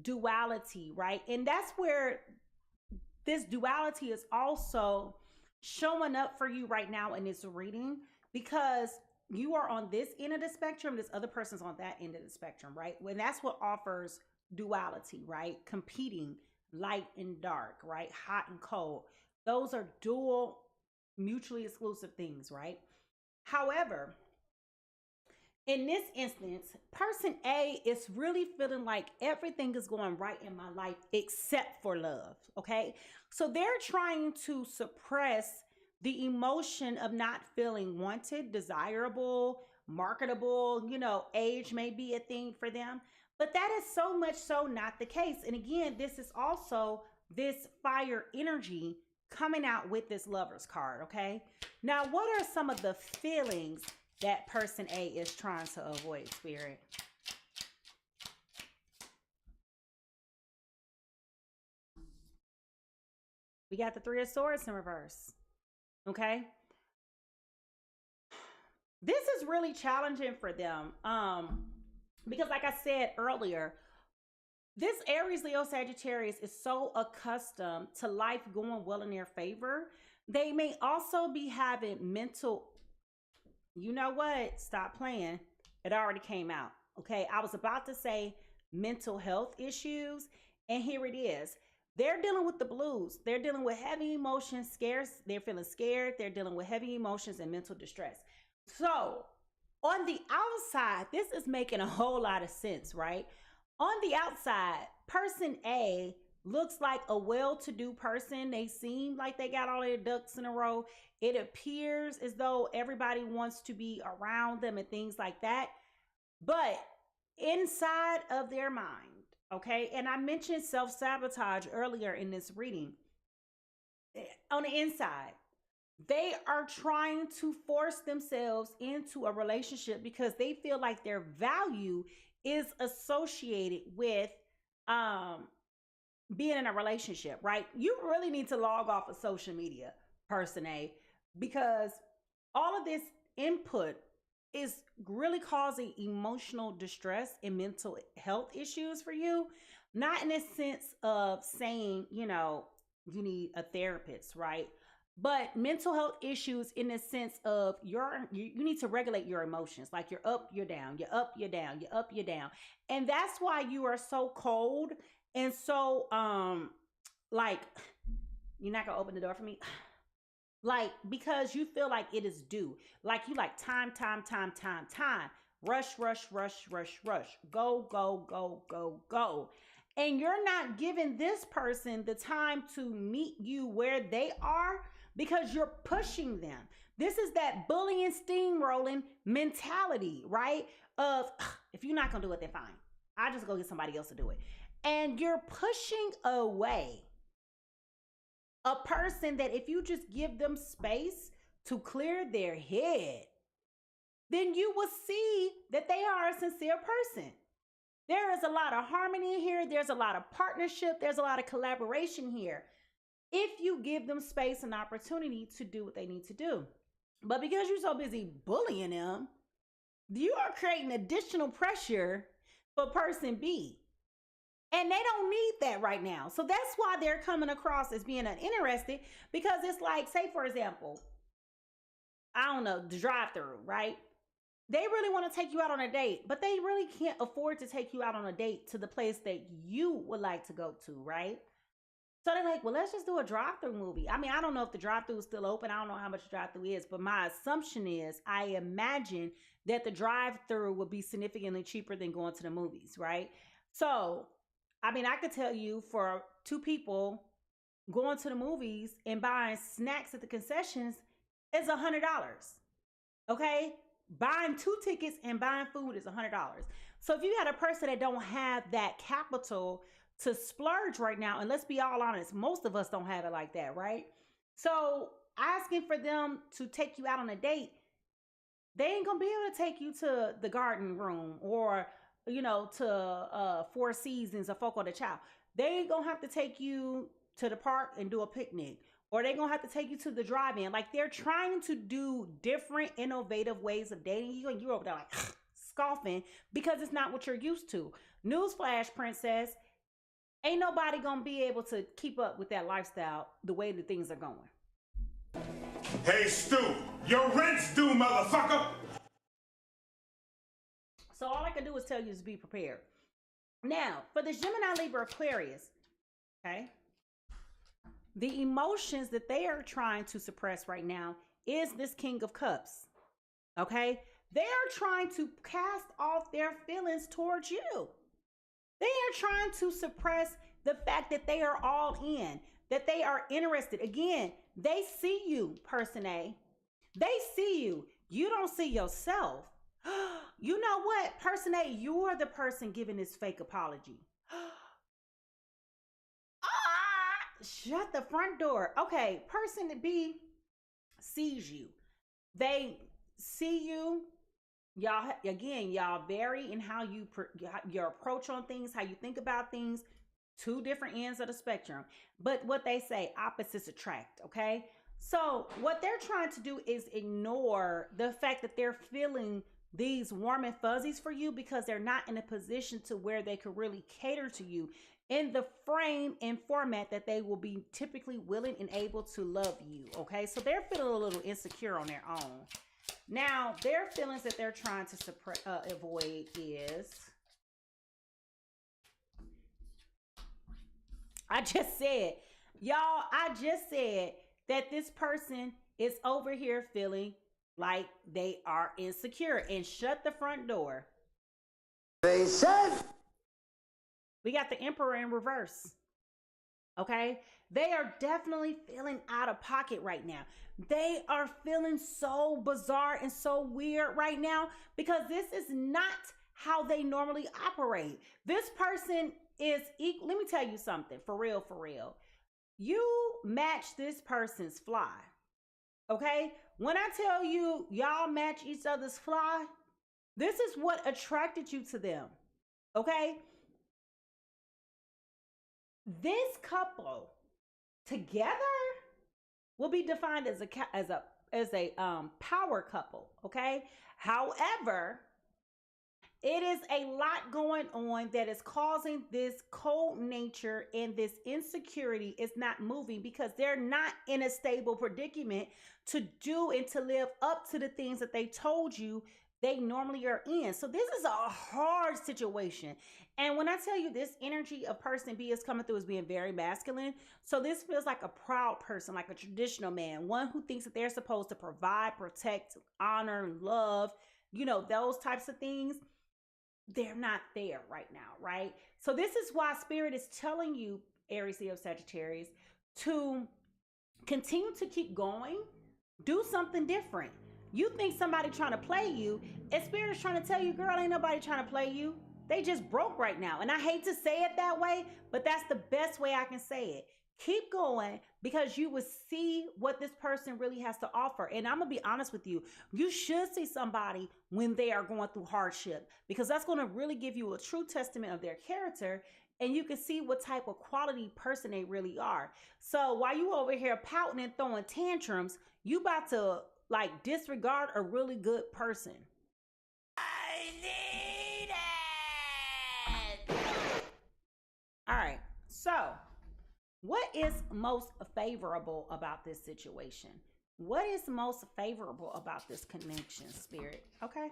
duality, right? And that's where this duality is also showing up for you right now in this reading, because you are on this end of the spectrum, this other person's on that end of the spectrum, right? When that's what offers duality, right? Competing, light and dark, right? Hot and cold. Those are dual, mutually exclusive things, right? However, in this instance, person A is really feeling like everything is going right in my life except for love, okay? So they're trying to suppress the emotion of not feeling wanted, desirable, marketable. You know, age may be a thing for them, but that is so much so not the case. And again, this is also this fire energy coming out with this Lover's card, okay? Now, what are some of the feelings that person A is trying to avoid, Spirit? We got the Three of Swords in reverse, okay? This is really challenging for them because, like I said earlier, this Aries, Leo, Sagittarius is so accustomed to life going well in their favor. They may also be having mental, you know what? Stop playing. It already came out. Okay. I was about to say mental health issues, and here it is. They're dealing with the blues. They're dealing with heavy emotions, scares. They're feeling scared. They're dealing with heavy emotions and mental distress. So on the outside, this is making a whole lot of sense, right? On the outside, person A looks like a well-to-do person. They seem like they got all their ducks in a row. It appears as though everybody wants to be around them and things like that. But inside of their mind, okay, and I mentioned self-sabotage earlier in this reading. On the inside, they are trying to force themselves into a relationship because they feel like their value is associated with being in a relationship, right? You really need to log off of social media, person A, because all of this input is really causing emotional distress and mental health issues for you. Not in a sense of saying, you know, you need a therapist, right? But mental health issues in the sense of you need to regulate your emotions. Like you're up, you're down, you're up, you're down, you're up, you're down. And that's why you are so cold and so like, you're not gonna open the door for me. Like, because you feel like it is due. Like you like time. Rush, rush, rush, rush, rush. Go, go, go, go, go. And you're not giving this person the time to meet you where they are because you're pushing them. This is that bullying, steamrolling mentality, right? Of, if you're not going to do it, then fine. I'll just go get somebody else to do it. And you're pushing away a person that if you just give them space to clear their head, then you will see that they are a sincere person. There is a lot of harmony here. There's a lot of partnership. There's a lot of collaboration here. If you give them space and opportunity to do what they need to do. But because you're so busy bullying them, you are creating additional pressure for person B. And they don't need that right now. So that's why they're coming across as being uninterested, because it's like, say, for example, I don't know, the drive-through, right? They really want to take you out on a date, but they really can't afford to take you out on a date to the place that you would like to go to, right? So they're like, well, let's just do a drive-through movie. I mean, I don't know if the drive-through is still open. I don't know how much drive-through is, but my assumption is, I imagine that the drive-through would be significantly cheaper than going to the movies, right? So, I mean, I could tell you for 2 people going to the movies and buying snacks at the concessions is $100. Okay? Buying 2 tickets and buying food is $100. So if you had a person that don't have that capital to splurge right now, and let's be all honest, most of us don't have it like that, right? So asking for them to take you out on a date, they ain't gonna be able to take you to the garden room or, you know, to Four Seasons or Foco de Chao. They gonna have to take you to the park and do a picnic, or they gonna have to take you to the drive-in. Like, they're trying to do different, innovative ways of dating you, and you're over there like scoffing because it's not what you're used to. Newsflash, princess, ain't nobody gonna be able to keep up with that lifestyle the way that things are going. Hey, Stu, your rent's due, motherfucker! So all I can do is tell you is be prepared. Now, for the Gemini, Libra, Aquarius, okay? The emotions that they are trying to suppress right now is this King of Cups, okay? They are trying to cast off their feelings towards you. They are trying to suppress the fact that they are all in, that they are interested. Again, they see you, person A. They see you. You don't see yourself. You know what, person A, you're the person giving this fake apology. Shut the front door. Okay, person B sees you. They see you. Y'all, again, y'all vary in how your approach on things, how you think about things. 2 different ends of the spectrum. But what they say, opposites attract, okay? So what they're trying to do is ignore the fact that they're feeling these warm and fuzzies for you because they're not in a position to where they could really cater to you in the frame and format that they will be typically willing and able to love you, okay? So they're feeling a little insecure on their own. Now, their feelings that they're trying to avoid is, I just said that this person is over here feeling like they are insecure, and shut the front door. They said. We got the Emperor in reverse. Okay? They are definitely feeling out of pocket right now. They are feeling so bizarre and so weird right now because this is not how they normally operate. This person is equal. Let me tell you something, for real, for real. You match this person's fly. Okay? When I tell you y'all match each other's fly, this is what attracted you to them. Okay? This couple together will be defined as a power couple, okay? However, it is a lot going on that is causing this cold nature, and this insecurity is not moving because they're not in a stable predicament to do and to live up to the things that they told you they normally are in. So this is a hard situation. And when I tell you this energy of person B is coming through as being very masculine, so this feels like a proud person, like a traditional man, one who thinks that they're supposed to provide, protect, honor, love, you know, those types of things. They're not there right now, right? So this is why Spirit is telling you, Aries, Leo, Sagittarius, to continue to keep going, do something different. You think somebody trying to play you, and Spirit is trying to tell you, girl, ain't nobody trying to play you. They just broke right now. And I hate to say it that way, but that's the best way I can say it. Keep going, because you will see what this person really has to offer. And I'm going to be honest with you. You should see somebody when they are going through hardship, because that's going to really give you a true testament of their character. And you can see what type of quality person they really are. So while you over here pouting and throwing tantrums, you about to like disregard a really good person. I need it. All right. So what is most favorable about this situation? What is most favorable about this connection, Spirit? Okay.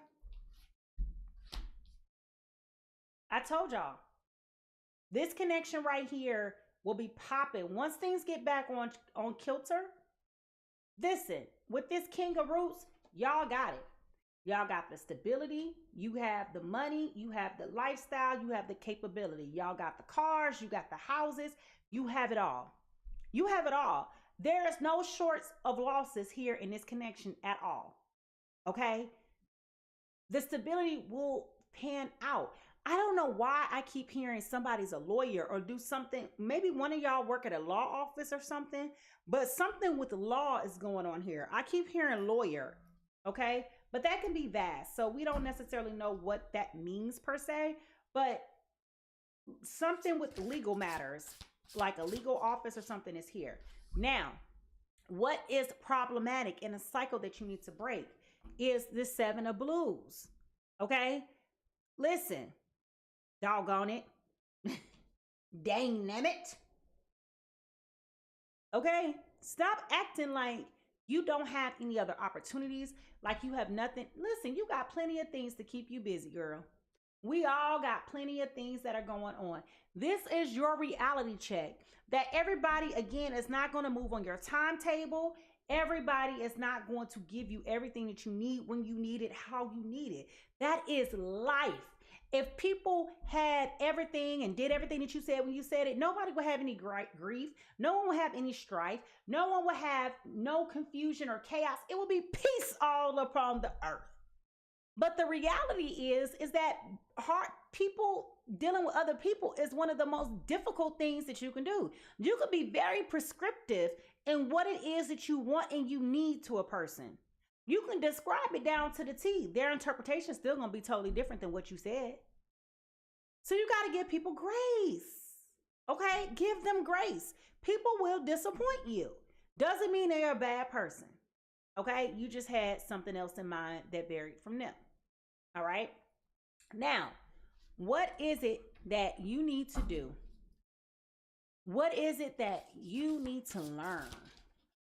I told y'all, this connection right here will be popping. Once things get back on kilter, listen, with this King of Roots, y'all got it. Y'all got the stability, you have the money, you have the lifestyle, you have the capability. Y'all got the cars, you got the houses, you have it all. You have it all. There is no shorts of losses here in this connection at all. Okay? The stability will pan out. I don't know why I keep hearing somebody's a lawyer or do something. Maybe one of y'all work at a law office or something, but something with the law is going on here. I keep hearing lawyer, okay? But that can be vast. So we don't necessarily know what that means per se, but something with legal matters, like a legal office or something, is here. Now, what is problematic in a cycle that you need to break is the Seven of Blues, okay? Listen. Doggone it. Dang it. Okay? Stop acting like you don't have any other opportunities, like you have nothing. Listen, you got plenty of things to keep you busy, girl. We all got plenty of things that are going on. This is your reality check that everybody, again, is not going to move on your timetable. Everybody is not going to give you everything that you need when you need it, how you need it. That is life. If people had everything and did everything that you said when you said it, nobody would have any grief. No one would have any strife. No one would have no confusion or chaos. It would be peace all upon the earth. But the reality is that people dealing with other people is one of the most difficult things that you can do. You can be very prescriptive in what it is that you want and you need to a person. You can describe it down to the T. Their interpretation is still going to be totally different than what you said. So you got to give people grace. Okay? Give them grace. People will disappoint you. Doesn't mean they're a bad person. Okay? You just had something else in mind that varied from them. All right? Now, what is it that you need to do? What is it that you need to learn?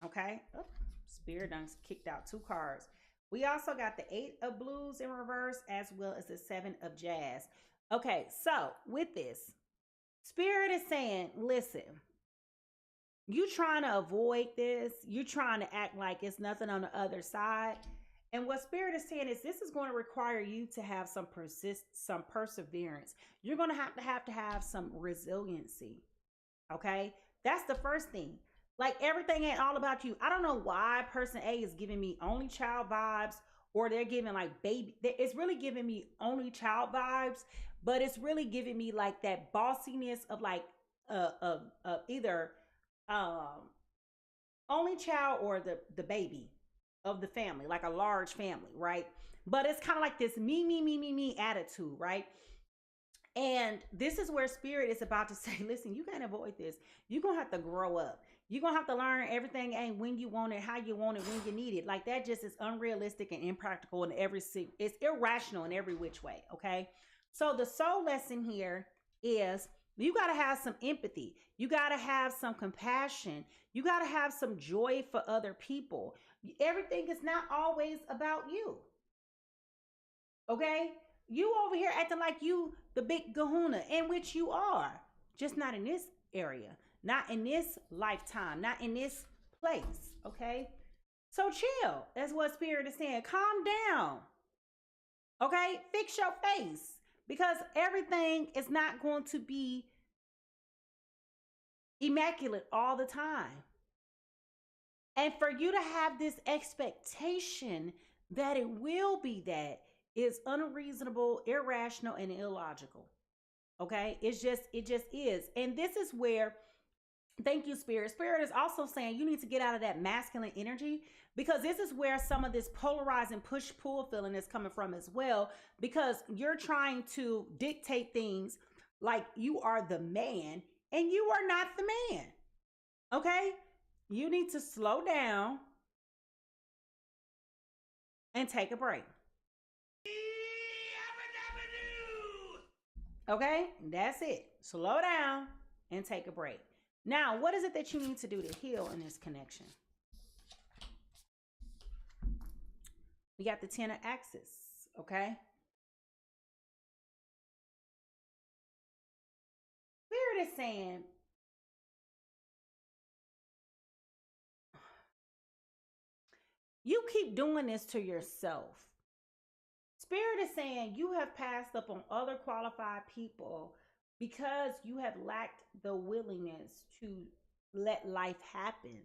Okay? Oh, Spirit done kicked out 2 cards. We also got the 8 of Blues in reverse as well as the 7 of Jazz. Okay, so with this, Spirit is saying, listen, you trying to avoid this. You're trying to act like it's nothing on the other side. And what Spirit is saying is this is going to require you to have some perseverance. You're going to have some resiliency. Okay? That's the first thing. Like, everything ain't all about you. I don't know why person A is giving me only child vibes, or they're giving like baby. It's really giving me only child vibes, but it's really giving me like that bossiness of like either only child or the baby of the family, like a large family, right? But it's kind of like this me attitude, right? And this is where Spirit is about to say, listen, you can't avoid this. You're going to have to grow up. You're going to have to learn everything ain't when you want it, how you want it, when you need it. Like, that just is unrealistic and impractical in it's irrational in every which way, okay? So the soul lesson here is you got to have some empathy. You got to have some compassion. You got to have some joy for other people. Everything is not always about you, okay? You over here acting like you the big kahuna, in which you are, just not in this area, not in this lifetime, not in this place, okay? So chill. That's what Spirit is saying. Calm down, okay? Fix your face, because everything is not going to be immaculate all the time. And for you to have this expectation that it will be that is unreasonable, irrational, and illogical. Okay? It just is. And this is where Thank you, Spirit. Spirit is also saying you need to get out of that masculine energy, because this is where some of this polarizing push-pull feeling is coming from as well, because you're trying to dictate things like you are the man and you are not the man. Okay? You need to slow down and take a break. Okay? That's it. Slow down and take a break. Now, what is it that you need to do to heal in this connection? We got the 10 of axes, okay? Spirit is saying, you keep doing this to yourself. Spirit is saying you have passed up on other qualified people because you have lacked the willingness to let life happen.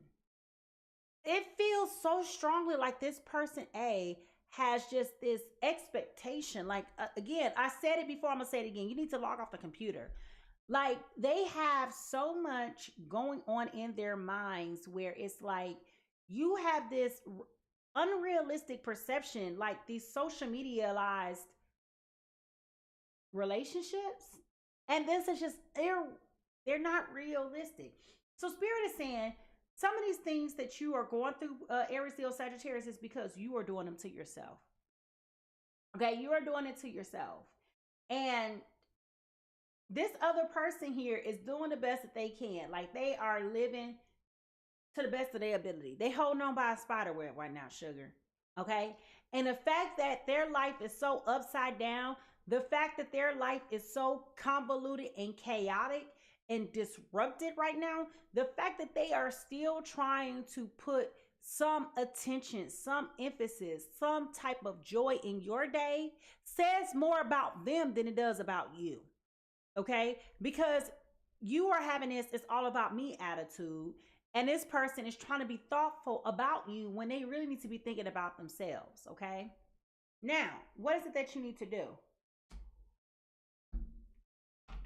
It feels so strongly like this person A has just this expectation. Like, again, I said it before, I'm gonna say it again. You need to log off the computer. Like, they have so much going on in their minds where it's like you have this unrealistic perception, like these social medialized relationships, and this is just they're not realistic. So Spirit is saying some of these things that you are going through, Aries, Leo, Sagittarius, is because you are doing them to yourself. Okay, you are doing it to yourself, and this other person here is doing the best that they can. Like, they are living to the best of their ability. They holding on by a spider web right now, sugar. Okay? And the fact that their life is so upside down, the fact that their life is so convoluted and chaotic and disrupted right now, the fact that they are still trying to put some attention, some emphasis, some type of joy in your day says more about them than it does about you. Okay? Because you are having this "it's all about me" attitude, and this person is trying to be thoughtful about you when they really need to be thinking about themselves. Okay? Now, what is it that you need to do?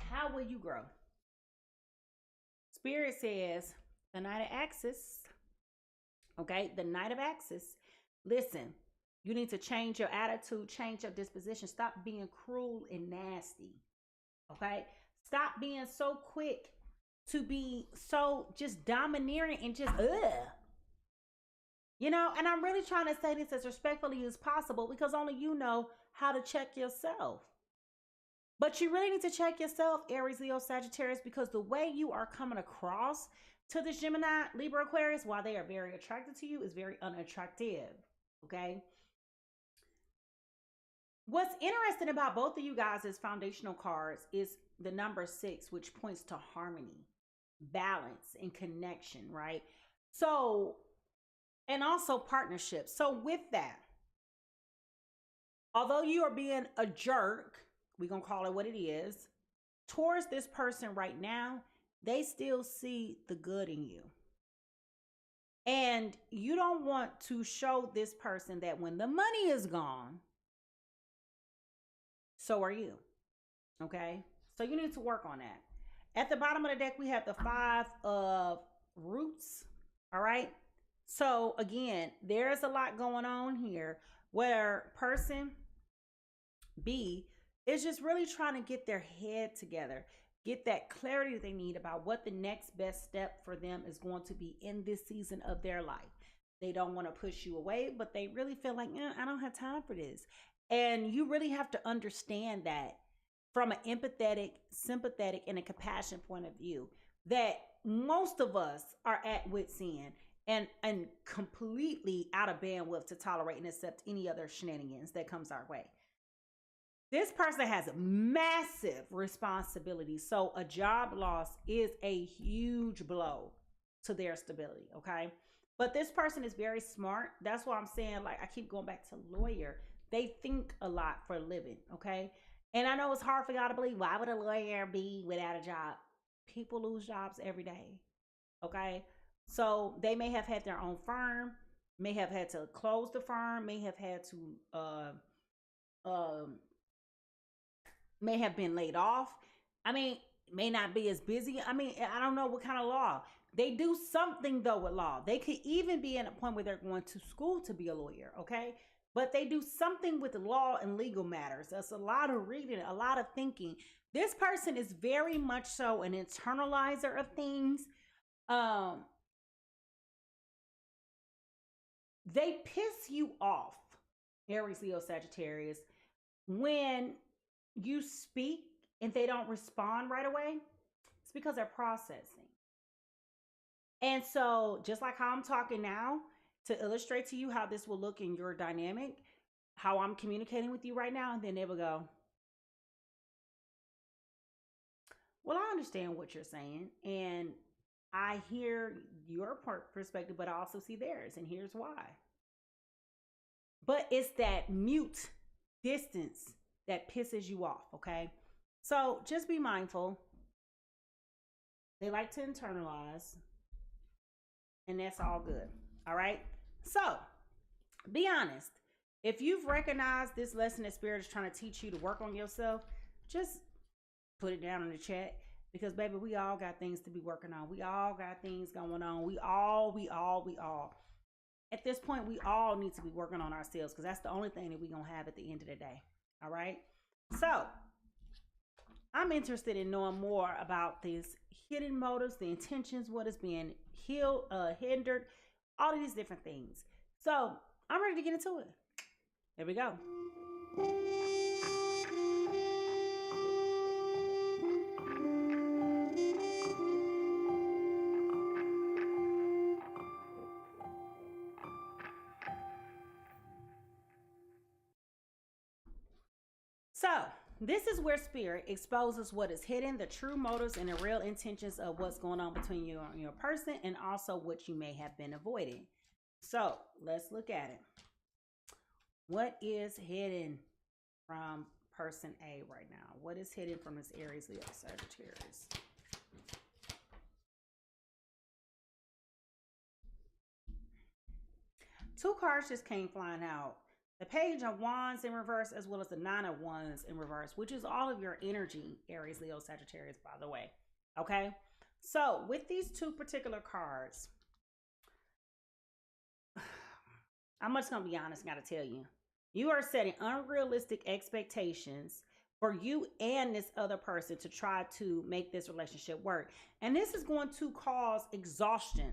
How will you grow? Spirit says the Knight of Axes. Okay? The Knight of Axes. Listen, you need to change your attitude, change your disposition. Stop being cruel and nasty. Okay? Stop being so quick to be so just domineering and just you know, and I'm really trying to say this as respectfully as possible, because only you know how to check yourself. But you really need to check yourself, Aries, Leo, Sagittarius, because the way you are coming across to this Gemini, Libra, Aquarius, while they are very attracted to you, is very unattractive. Okay? What's interesting about both of you guys' foundational cards is the number 6, which points to harmony, balance, and connection, right? So, and also partnership. So with that, although you are being a jerk, we're going to call it what it is, towards this person right now, they still see the good in you. And you don't want to show this person that when the money is gone, so are you. Okay? So you need to work on that. At the bottom of the deck, we have the 5 of Roots. All right? So again, there's a lot going on here where person B is just really trying to get their head together, get that clarity they need about what the next best step for them is going to be in this season of their life. They don't want to push you away, but they really feel like, I don't have time for this. And you really have to understand that from an empathetic, sympathetic, and a compassion point of view, that most of us are at wit's end and completely out of bandwidth to tolerate and accept any other shenanigans that comes our way. This person has massive responsibility. So a job loss is a huge blow to their stability, okay? But this person is very smart. That's why I'm saying, like, I keep going back to lawyer. They think a lot for a living, okay? And I know it's hard for y'all to believe. Why would a lawyer be without a job? People lose jobs every day, okay? So they may have had their own firm, may have had to close the firm, may have had to may have been laid off. I mean, may not be as busy. I mean, I don't know what kind of law. They do something though with law. They could even be at a point where they're going to school to be a lawyer, okay? But they do something with law and legal matters. That's a lot of reading, a lot of thinking. This person is very much so an internalizer of things. They piss you off, Aries, Leo, Sagittarius, when you speak and they don't respond right away. It's because they're processing. And so just like how I'm talking now, to illustrate to you how this will look in your dynamic, how I'm communicating with you right now, and then they will go, well, I understand what you're saying, and I hear your perspective, but I also see theirs, and here's why. But it's that mute distance that pisses you off, okay? So just be mindful. They like to internalize, and that's all good, all right? So be honest. If you've recognized this lesson that Spirit is trying to teach you to work on yourself, just put it down in the chat, because baby, we all got things to be working on. We all got things going on. We all. At this point, we all need to be working on ourselves, because that's the only thing that we're going to have at the end of the day. All right? So I'm interested in knowing more about these hidden motives, the intentions, what is being hindered, all of these different things. So I'm ready to get into it. Here we go. So this is where Spirit exposes what is hidden, the true motives and the real intentions of what's going on between you and your person, and also what you may have been avoiding. So let's look at it. What is hidden from person A right now? What is hidden from this Aries, Leo, Sagittarius? Two cards just came flying out. The Page of Wands in reverse, as well as the Nine of Wands in reverse, which is all of your energy, Aries, Leo, Sagittarius, by the way. Okay? So with these two particular cards, I'm just going to be honest, got to tell you. You are setting unrealistic expectations for you and this other person to try to make this relationship work. And this is going to cause exhaustion.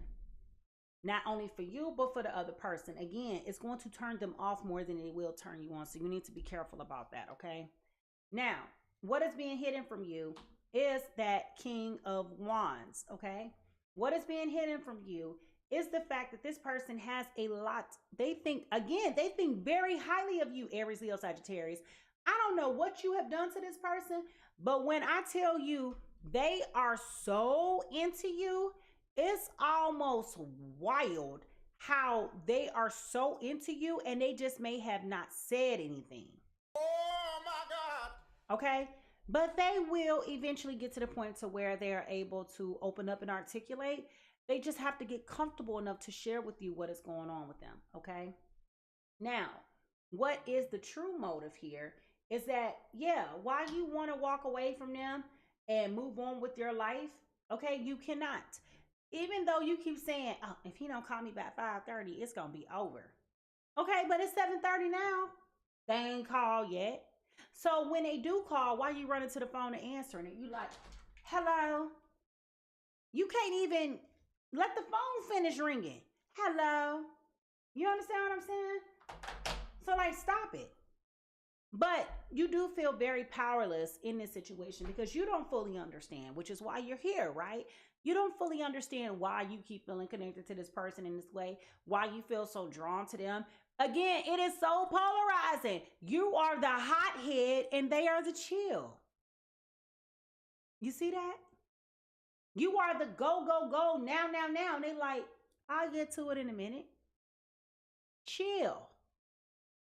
Not only for you, but for the other person. Again, it's going to turn them off more than it will turn you on. So you need to be careful about that, okay? Now, what is being hidden from you is that King of Wands, okay? What is being hidden from you is the fact that this person has a lot. They think very highly of you, Aries, Leo, Sagittarius. I don't know what you have done to this person, but when I tell you they are so into you, it's almost wild how they are so into you and they just may have not said anything. Oh my God. Okay? But they will eventually get to the point to where they are able to open up and articulate. They just have to get comfortable enough to share with you what is going on with them. Okay? Now, what is the true motive here is that, yeah, why you want to walk away from them and move on with your life, okay, you cannot. Even though you keep saying, oh, if he don't call me by 5:30, it's going to be over. Okay, but it's 7:30 now. They ain't called yet. So when they do call, why you running to the phone and answering it? You like, hello? You can't even let the phone finish ringing. Hello? You understand what I'm saying? So like, stop it. But you do feel very powerless in this situation because you don't fully understand, which is why you're here, right? You don't fully understand why you keep feeling connected to this person in this way, why you feel so drawn to them. Again, it is so polarizing. You are the hothead and they are the chill. You see that? You are the go, go, go, now. And they like, I'll get to it in a minute. Chill.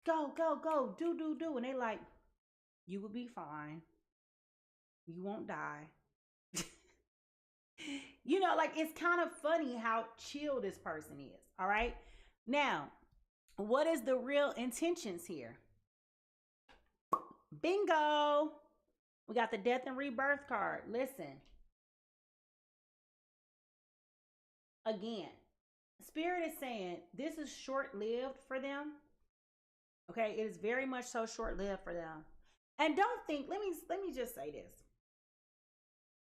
Go, go, go, do. And they like, you will be fine. You won't die. You know, like, it's kind of funny how chill this person is. All right. Now, what is the real intentions here? Bingo. We got the death and rebirth card. Listen. Again, Spirit is saying this is short-lived for them. Okay, it is very much so short-lived for them. And don't think, let me just say this.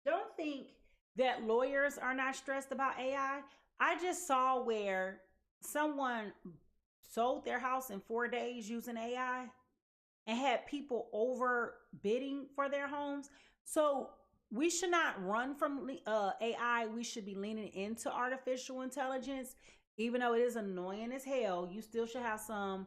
Don't think that lawyers are not stressed about AI. I just saw where someone sold their house in 4 days using AI and had people overbidding for their homes. So we should not run from AI. We should be leaning into artificial intelligence. Even though it is annoying as hell, you still should have some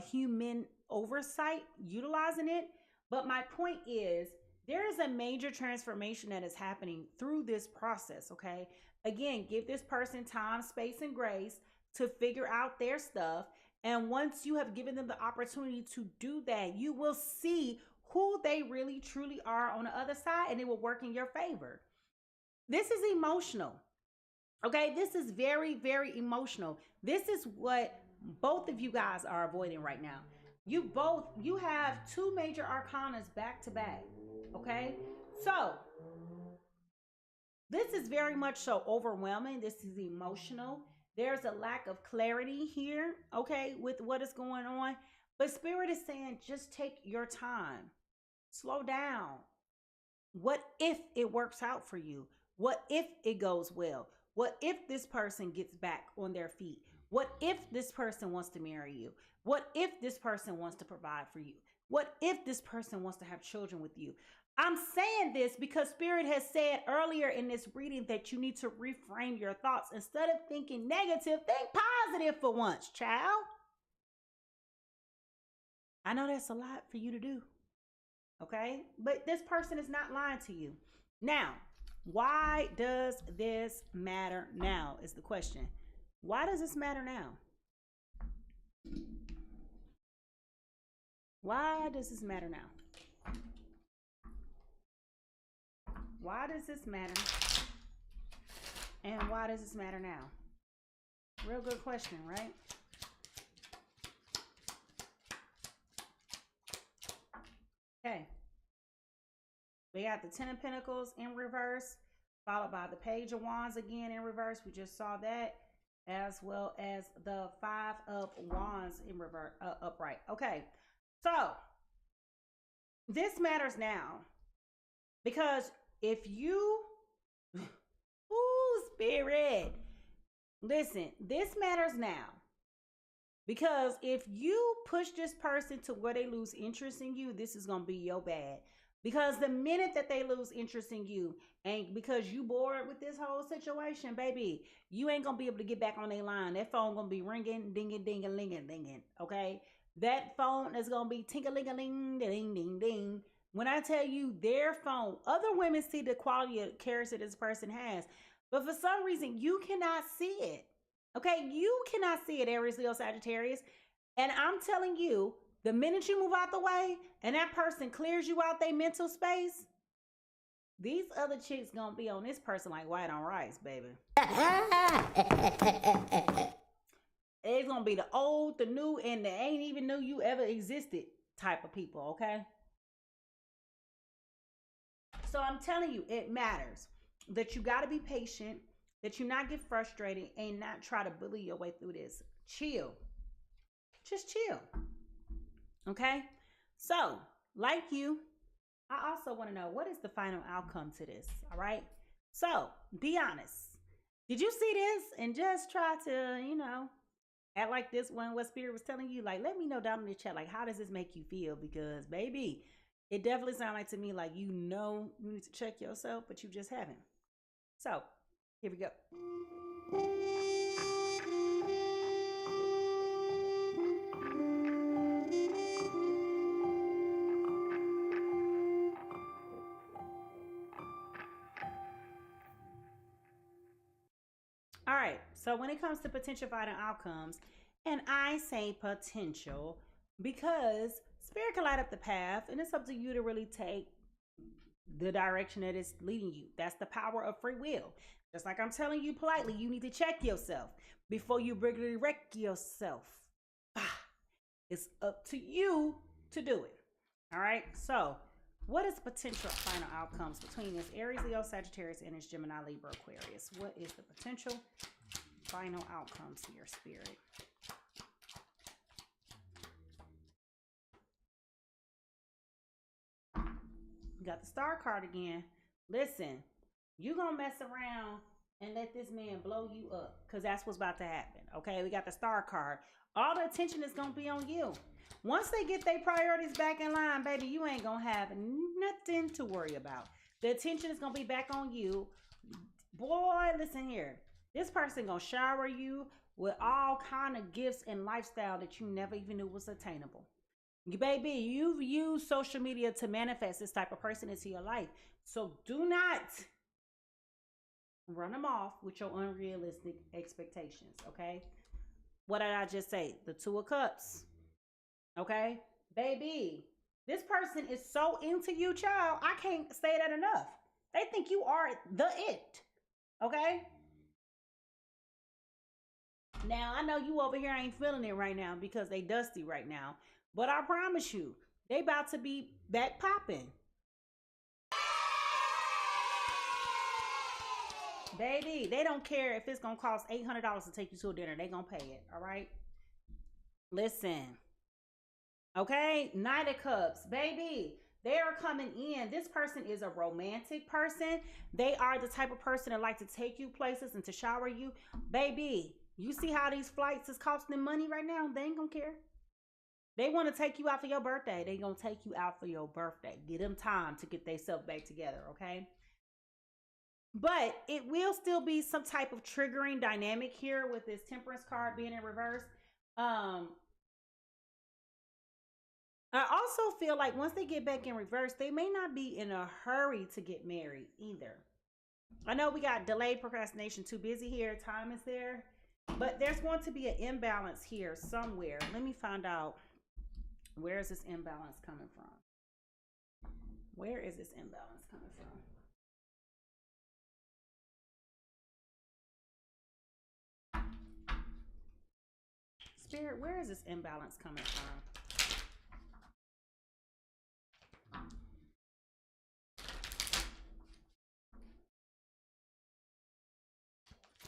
human oversight utilizing it. But my point is, there is a major transformation that is happening through this process, okay? Again, give this person time, space, and grace to figure out their stuff. And once you have given them the opportunity to do that, you will see who they really truly are on the other side, and it will work in your favor. This is emotional. Okay, this is very, very emotional. This is what both of you guys are avoiding right now. You have two major arcanas back to back. Okay, so this is very much so overwhelming. This is emotional. There's a lack of clarity here, okay, with what is going on. But Spirit is saying, just take your time. Slow down. What if it works out for you? What if it goes well? What if this person gets back on their feet? What if this person wants to marry you? What if this person wants to provide for you? What if this person wants to have children with you? I'm saying this because Spirit has said earlier in this reading that you need to reframe your thoughts. Instead of thinking negative, think positive for once, child. I know that's a lot for you to do, okay? But this person is not lying to you. Now, why does this matter now is the question. Why does this matter now? Why does this matter now? Why does this matter? And why does this matter now? Real good question, right? Okay. We got the Ten of Pentacles in reverse, followed by the Page of Wands again in reverse. We just saw that, as well as the Five of Wands in reverse, upright. Okay, so this matters now because if you, ooh, Spirit, listen, this matters now because if you push this person to where they lose interest in you, this is going to be your bad. Because the minute that they lose interest in you, and because you bored with this whole situation, baby, you ain't gonna be able to get back on their line. That phone gonna be ringing, dinging, dinging, linging, dinging. Okay, that phone is gonna be ting-a-ling-a-ling, ding, ding, ding. When I tell you their phone, other women see the quality of character this person has, but for some reason you cannot see it. Okay, you cannot see it, Aries, Leo, Sagittarius, and I'm telling you. The minute you move out the way and that person clears you out their mental space, these other chicks gonna be on this person like white on rice, baby. It's gonna be the old, the new, and they ain't even knew you ever existed type of people, okay? So I'm telling you, it matters that you gotta be patient, that you not get frustrated and not try to bully your way through this. Chill. Just chill. Okay, so like you, I also want to know what is the final outcome to this. All right, so be honest. Did you see this and just try to, act like this one, what Spirit was telling you? Like, let me know down in the chat, like, how does this make you feel? Because, baby, it definitely sounds like to me like you need to check yourself, but you just haven't. So, here we go. All right, so when it comes to potential final outcomes, and I say potential because Spirit can light up the path, and it's up to you to really take the direction that it's leading you. That's the power of free will. Just like I'm telling you politely, you need to check yourself before you regularly wreck yourself. It's up to you to do it. All right, so What is potential final outcomes between this Aries, Leo, Sagittarius, and this Gemini, Libra, Aquarius? What is the potential final outcomes here, Spirit? You got the Star card again. Listen, you gonna mess around and let this man blow you up, because that's what's about to happen. Okay, we got the Star card. All the attention is gonna be on you. Once they get their priorities back in line, baby, you ain't gonna have nothing to worry about. The attention is gonna be back on you. Boy, listen here. This person gonna shower you with all kind of gifts and lifestyle that you never even knew was attainable. Baby, you've used social media to manifest this type of person into your life. So do not run them off with your unrealistic expectations, okay? What did I just say? The Two of Cups, okay? Baby, this person is so into you, child. I can't say that enough. They think you are the it, okay? Now, I know you over here ain't feeling it right now because they dusty right now. But I promise you, they about to be back popping. Baby, they don't care if it's going to cost $800 to take you to a dinner. They going to pay it, all right? Listen. Okay? Knight of Cups. Baby, they are coming in. This person is a romantic person. They are the type of person that like to take you places and to shower you. Baby, you see how these flights is costing money right now? They ain't going to care. They want to take you out for your birthday. They going to take you out for your birthday. Give them time to get themselves back together, okay? But it will still be some type of triggering dynamic here with this Temperance card being in reverse. I also feel like once they get back in reverse, they may not be in a hurry to get married either. I know we got delayed procrastination, too busy here. Time is there. But there's going to be an imbalance here somewhere. Let me find out. Where is this imbalance coming from? Where is this imbalance coming from? Spirit, where is this imbalance coming from?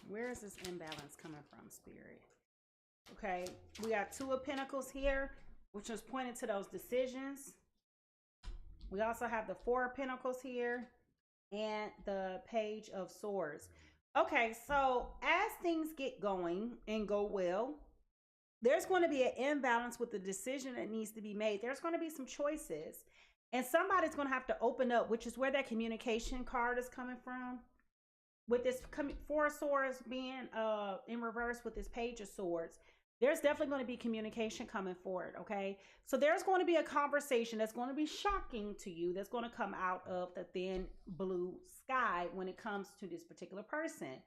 Where is this imbalance coming from, Spirit? Okay, we got Two of Pentacles here, which was pointing to those decisions. We also have the Four of Pentacles here and the Page of Swords. Okay, so as things get going and go well, there's going to be an imbalance with the decision that needs to be made. There's going to be some choices. And somebody's going to have to open up, which is where that communication card is coming from. With this Four of Swords being in reverse with this Page of Swords, there's definitely going to be communication coming forward, okay? So there's going to be a conversation that's going to be shocking to you, that's going to come out of the thin blue sky when it comes to this particular person.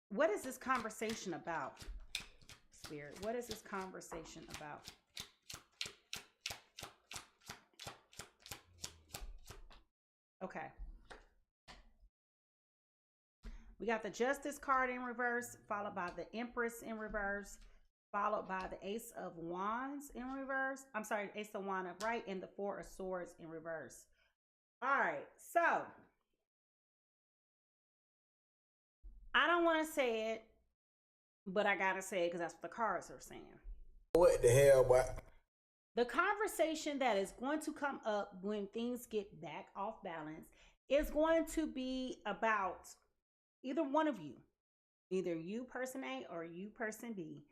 What is this conversation about, Spirit? What is this conversation about? Okay. We got the Justice card in reverse, followed by the Empress in reverse, followed by the Ace of Wands in reverse. I'm sorry, Ace of Wands upright, and the Four of Swords in reverse. All right, so I don't want to say it, but I got to say it because that's what the cards are saying. What the hell, boy? The conversation that is going to come up when things get back off balance is going to be about either one of you, either you person A or you person B.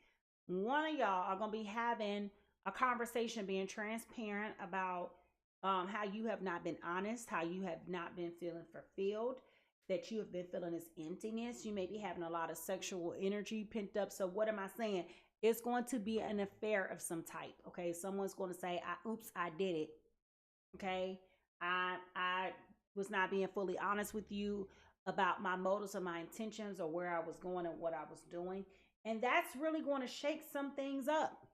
One of y'all are going to be having a conversation, being transparent about how you have not been honest, how you have not been feeling fulfilled, that you have been feeling this emptiness. You may be having a lot of sexual energy pent up. So what am I saying? It's going to be an affair of some type, okay? Someone's going to say, oops, I did it, okay? I was not being fully honest with you about my motives or my intentions or where I was going and what I was doing. And that's really going to shake some things up.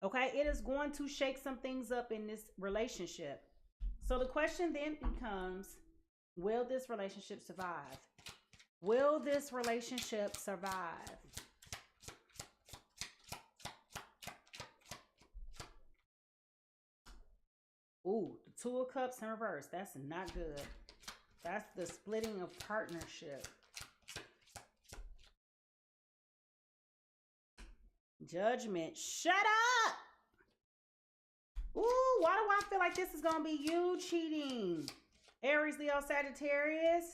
Okay, it is going to shake some things up in this relationship. So the question then becomes, will this relationship survive? Will this relationship survive? Ooh, the Two of Cups in reverse. That's not good. That's the splitting of partnership. Judgment. Shut up! Ooh, why do I feel like this is going to be you cheating? Aries, Leo, Sagittarius.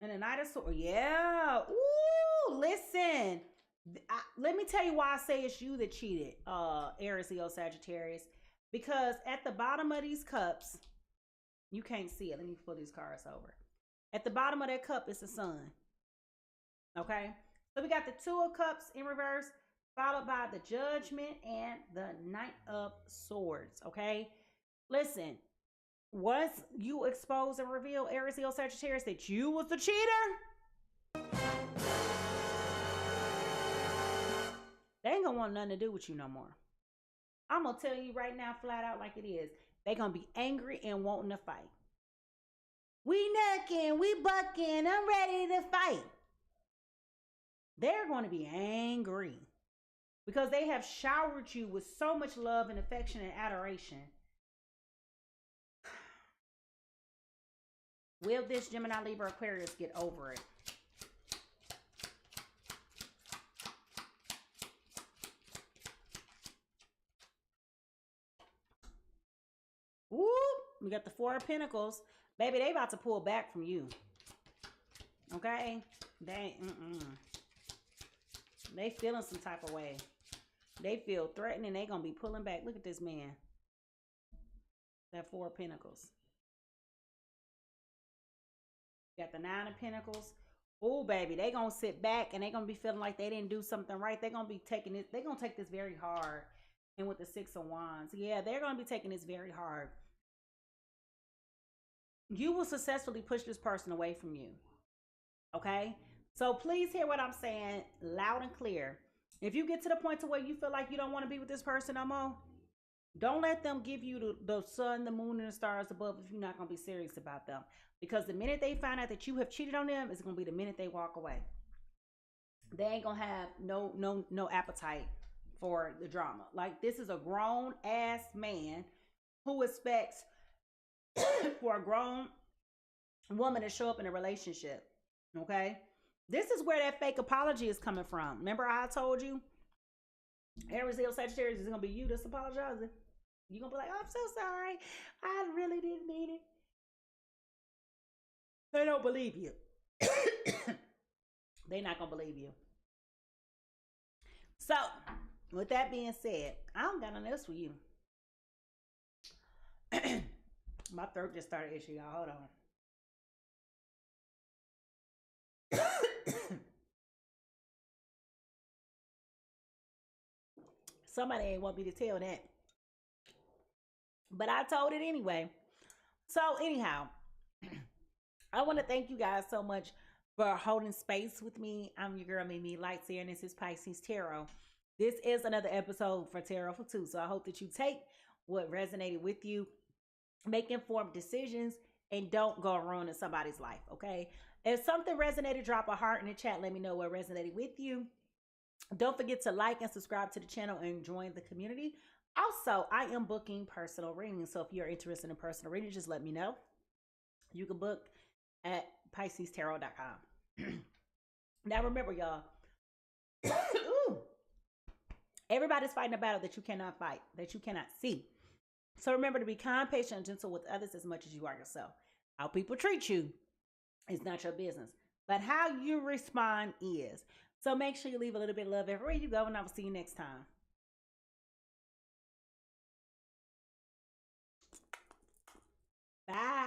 And the Knight of Swords. Yeah. Ooh, listen. Let me tell you why I say it's you that cheated, Aries, Leo, Sagittarius. Because at the bottom of these cups, you can't see it. Let me pull these cards over. At the bottom of that cup is the sun. Okay? So we got the Two of Cups in reverse, followed by the Judgment and the Knight of Swords. Okay? Listen, once you expose and reveal, Aries, Leo, Sagittarius, that you was the cheater, they ain't gonna want nothing to do with you no more. I'm gonna tell you right now, flat out like it is. They gonna be angry and wanting to fight. We knucking, we bucking, I'm ready to fight. They're gonna be angry because they have showered you with so much love and affection and adoration. Will this Gemini, Libra, Aquarius get over it? Whoop! We got the Four of Pentacles. Baby, they about to pull back from you. Okay? They feeling some type of way. They feel threatened and they gonna be pulling back. Look at this man. That Four of Pentacles. Got the Nine of Pentacles. Oh, baby, they gonna sit back and they gonna be feeling like they didn't do something right. They're gonna be taking it. They're gonna take this very hard. And with the Six of Wands, yeah, they're gonna be taking this very hard. You will successfully push this person away from you. Okay? So please hear what I'm saying loud and clear. If you get to the point to where you feel like you don't want to be with this person no more, don't let them give you the sun, the moon, and the stars above if you're not going to be serious about them. Because the minute they find out that you have cheated on them, it's going to be the minute they walk away. They ain't going to have no appetite for the drama. Like, this is a grown ass man who expects for a grown woman to show up in a relationship. Okay? This is where that fake apology is coming from. Remember I told you? Aries, Leo, Sagittarius is going to be you that's apologizing. You're going to be like, oh, I'm so sorry. I really didn't mean it. They don't believe you. They're not going to believe you. So, with that being said, I don't got nothing else for you. My throat just started itching, y'all. Hold on. Somebody ain't want me to tell that. But I told it anyway. So anyhow, I want to thank you guys so much for holding space with me. I'm your girl, Mimi Lightseer, and this is PiSeas Tarot. This is another episode for Tarot for Two. So I hope that you take what resonated with you, make informed decisions, and don't go ruining somebody's life, okay? If something resonated, drop a heart in the chat. Let me know what resonated with you. Don't forget to like and subscribe to the channel and join the community. Also, I am booking personal readings. So if you're interested in personal readings, just let me know. You can book at PiSeasTarot.com. Now remember, y'all, everybody's fighting a battle that you cannot fight, that you cannot see. So remember to be kind, patient, and gentle with others as much as you are yourself. How people treat you is not your business, but how you respond is. So make sure you leave a little bit of love everywhere you go, and I will see you next time. Bye.